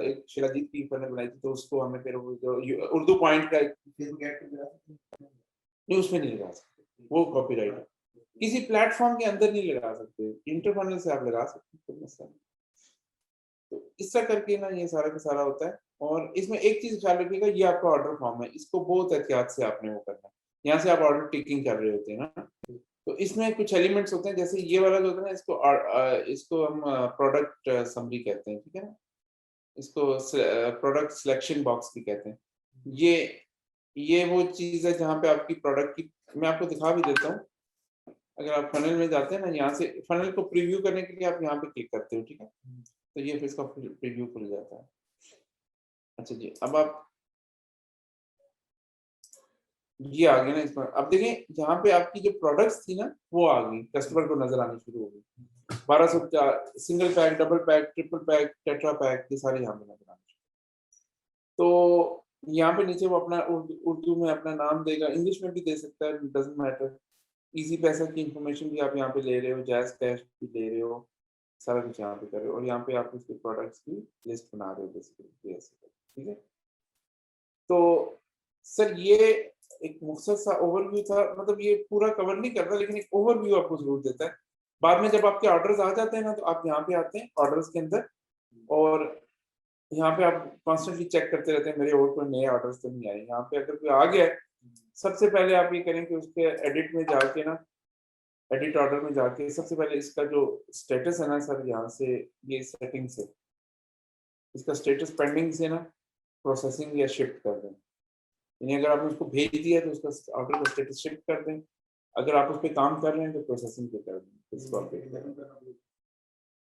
एक शिलाजीत की फनल बनाई थी, तो उसको हमने फिर उर्दू पॉइंट का नहीं, उसमें नहीं लगा सकते, वो कॉपीराइट है। किसी प्लेटफॉर्म के अंदर नहीं लगा सकते, इंटरफनल से आप लगा सकते हैं। तो इस तरह करके ना ये सारा का सारा होता है। और इसमें एक चीज ख्याल रखिएगा, ये आपका ऑर्डर फॉर्म है, इसको बहुत एहतियात से आपने वो करना है। यहाँ से आप ऑर्डर टिकिंग कर रहे होते हैं ना, तो इसमें कुछ एलिमेंट्स होते हैं, जैसे ये वाला जो होता है ना, इसको हम प्रोडक्ट समरी कहते हैं, ठीक है ना। इसको प्रोडक्ट सिलेक्शन बॉक्स भी कहते हैं। ये वो चीज है जहाँ पे आपकी प्रोडक्ट की, मैं आपको दिखा भी देता हूँ। अगर आप फनल में जाते हैं ना, यहाँ से फनल को प्रीव्यू करने के लिए आप यहाँ पे क्लिक करते हो, ठीक है, तो ये फिर इसका प्रीव्यू खुल जाता है। अच्छा जी, अब आप ये आ गया ना इसमें। अब देखें जहाँ पे आपकी जो प्रोडक्ट्स थी ना, वो आ गई, कस्टमर को नजर आनी शुरू हो गई। 1200 single pack, double pack, triple pack, tetra pack, ये सारे यहाँ पे नजर आने शुरू। तो यहाँ पे नीचे वो अपना उर्दू में अपना नाम देगा, इंग्लिश में भी दे सकता है, डजंट मैटर। इजी पैसा की इंफॉर्मेशन भी आप यहाँ पे ले रहे हो, जायज कैश भी ले रहे हो, सारा कुछ यहाँ पे कर रहे हो, और यहाँ पे आप उसके प्रोडक्ट्स की लिस्ट बना रहे हो बेसिकली, ऐसे, ठीक है। तो सर ये एक मुख्तसर सा ओवरव्यू था, मतलब ये पूरा कवर नहीं करता, लेकिन एक ओवरव्यू आपको जरूर देता है। बाद में जब आपके ऑर्डर्स आ जाते हैं ना, तो आप यहाँ पे आते हैं ऑर्डर्स के अंदर, और यहाँ पे आप कॉन्स्टेंटली चेक करते रहते हैं मेरे और कोई नए ऑर्डर्स तो नहीं आए। यहाँ पे अगर कोई आ गया है, सबसे पहले आप ये करें कि उसके एडिट में जाके ना, एडिट ऑर्डर में जाके सबसे पहले इसका जो स्टेटस है ना सर, यहाँ से ये सेटिंग से इसका स्टेटस पेंडिंग से ना प्रोसेसिंग या शिफ्ट कर दें। यानी अगर आपने उसको भेज दिया तो उसका ऑर्डर का स्टेटस शिफ्ट कर दें, अगर आप उस पर काम कर रहे हैं तो प्रोसेसिंग पे कर दें, इसको अपडेट करें।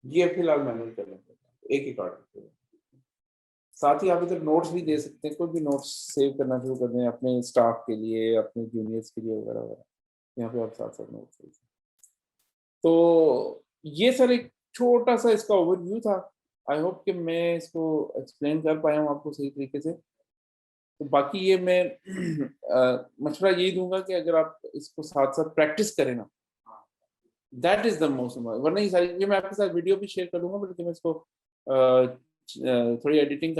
ये फिलहाल मैनुअल कर लेंगे एक ऑर्डर पे। साथ ही आप इधर नोट्स भी दे सकते हैं, कोई भी नोट्स सेव करना शुरू कर दें अपने स्टाफ के लिए, अपने जूनियर्स के लिए वगैरह वगैरह, यहाँ पे आप साथ साथ नोट्स दे सकते हैं। तो ये सर एक छोटा सा इसका ओवरव्यू था। आई होप कि मैं इसको एक्सप्लेन कर पाया हूँ आपको सही तरीके से। तो बाकी ये मैं मशवरा यही दूंगा कि अगर आप इसको साथ साथ प्रैक्टिस करें ना, दैट इज द मोस्ट, वरना ये सारी, ये मैं आपके साथ वीडियो भी शेयर कर दूंगा, बल्कि मैं इसको थोड़ी एडिटिंग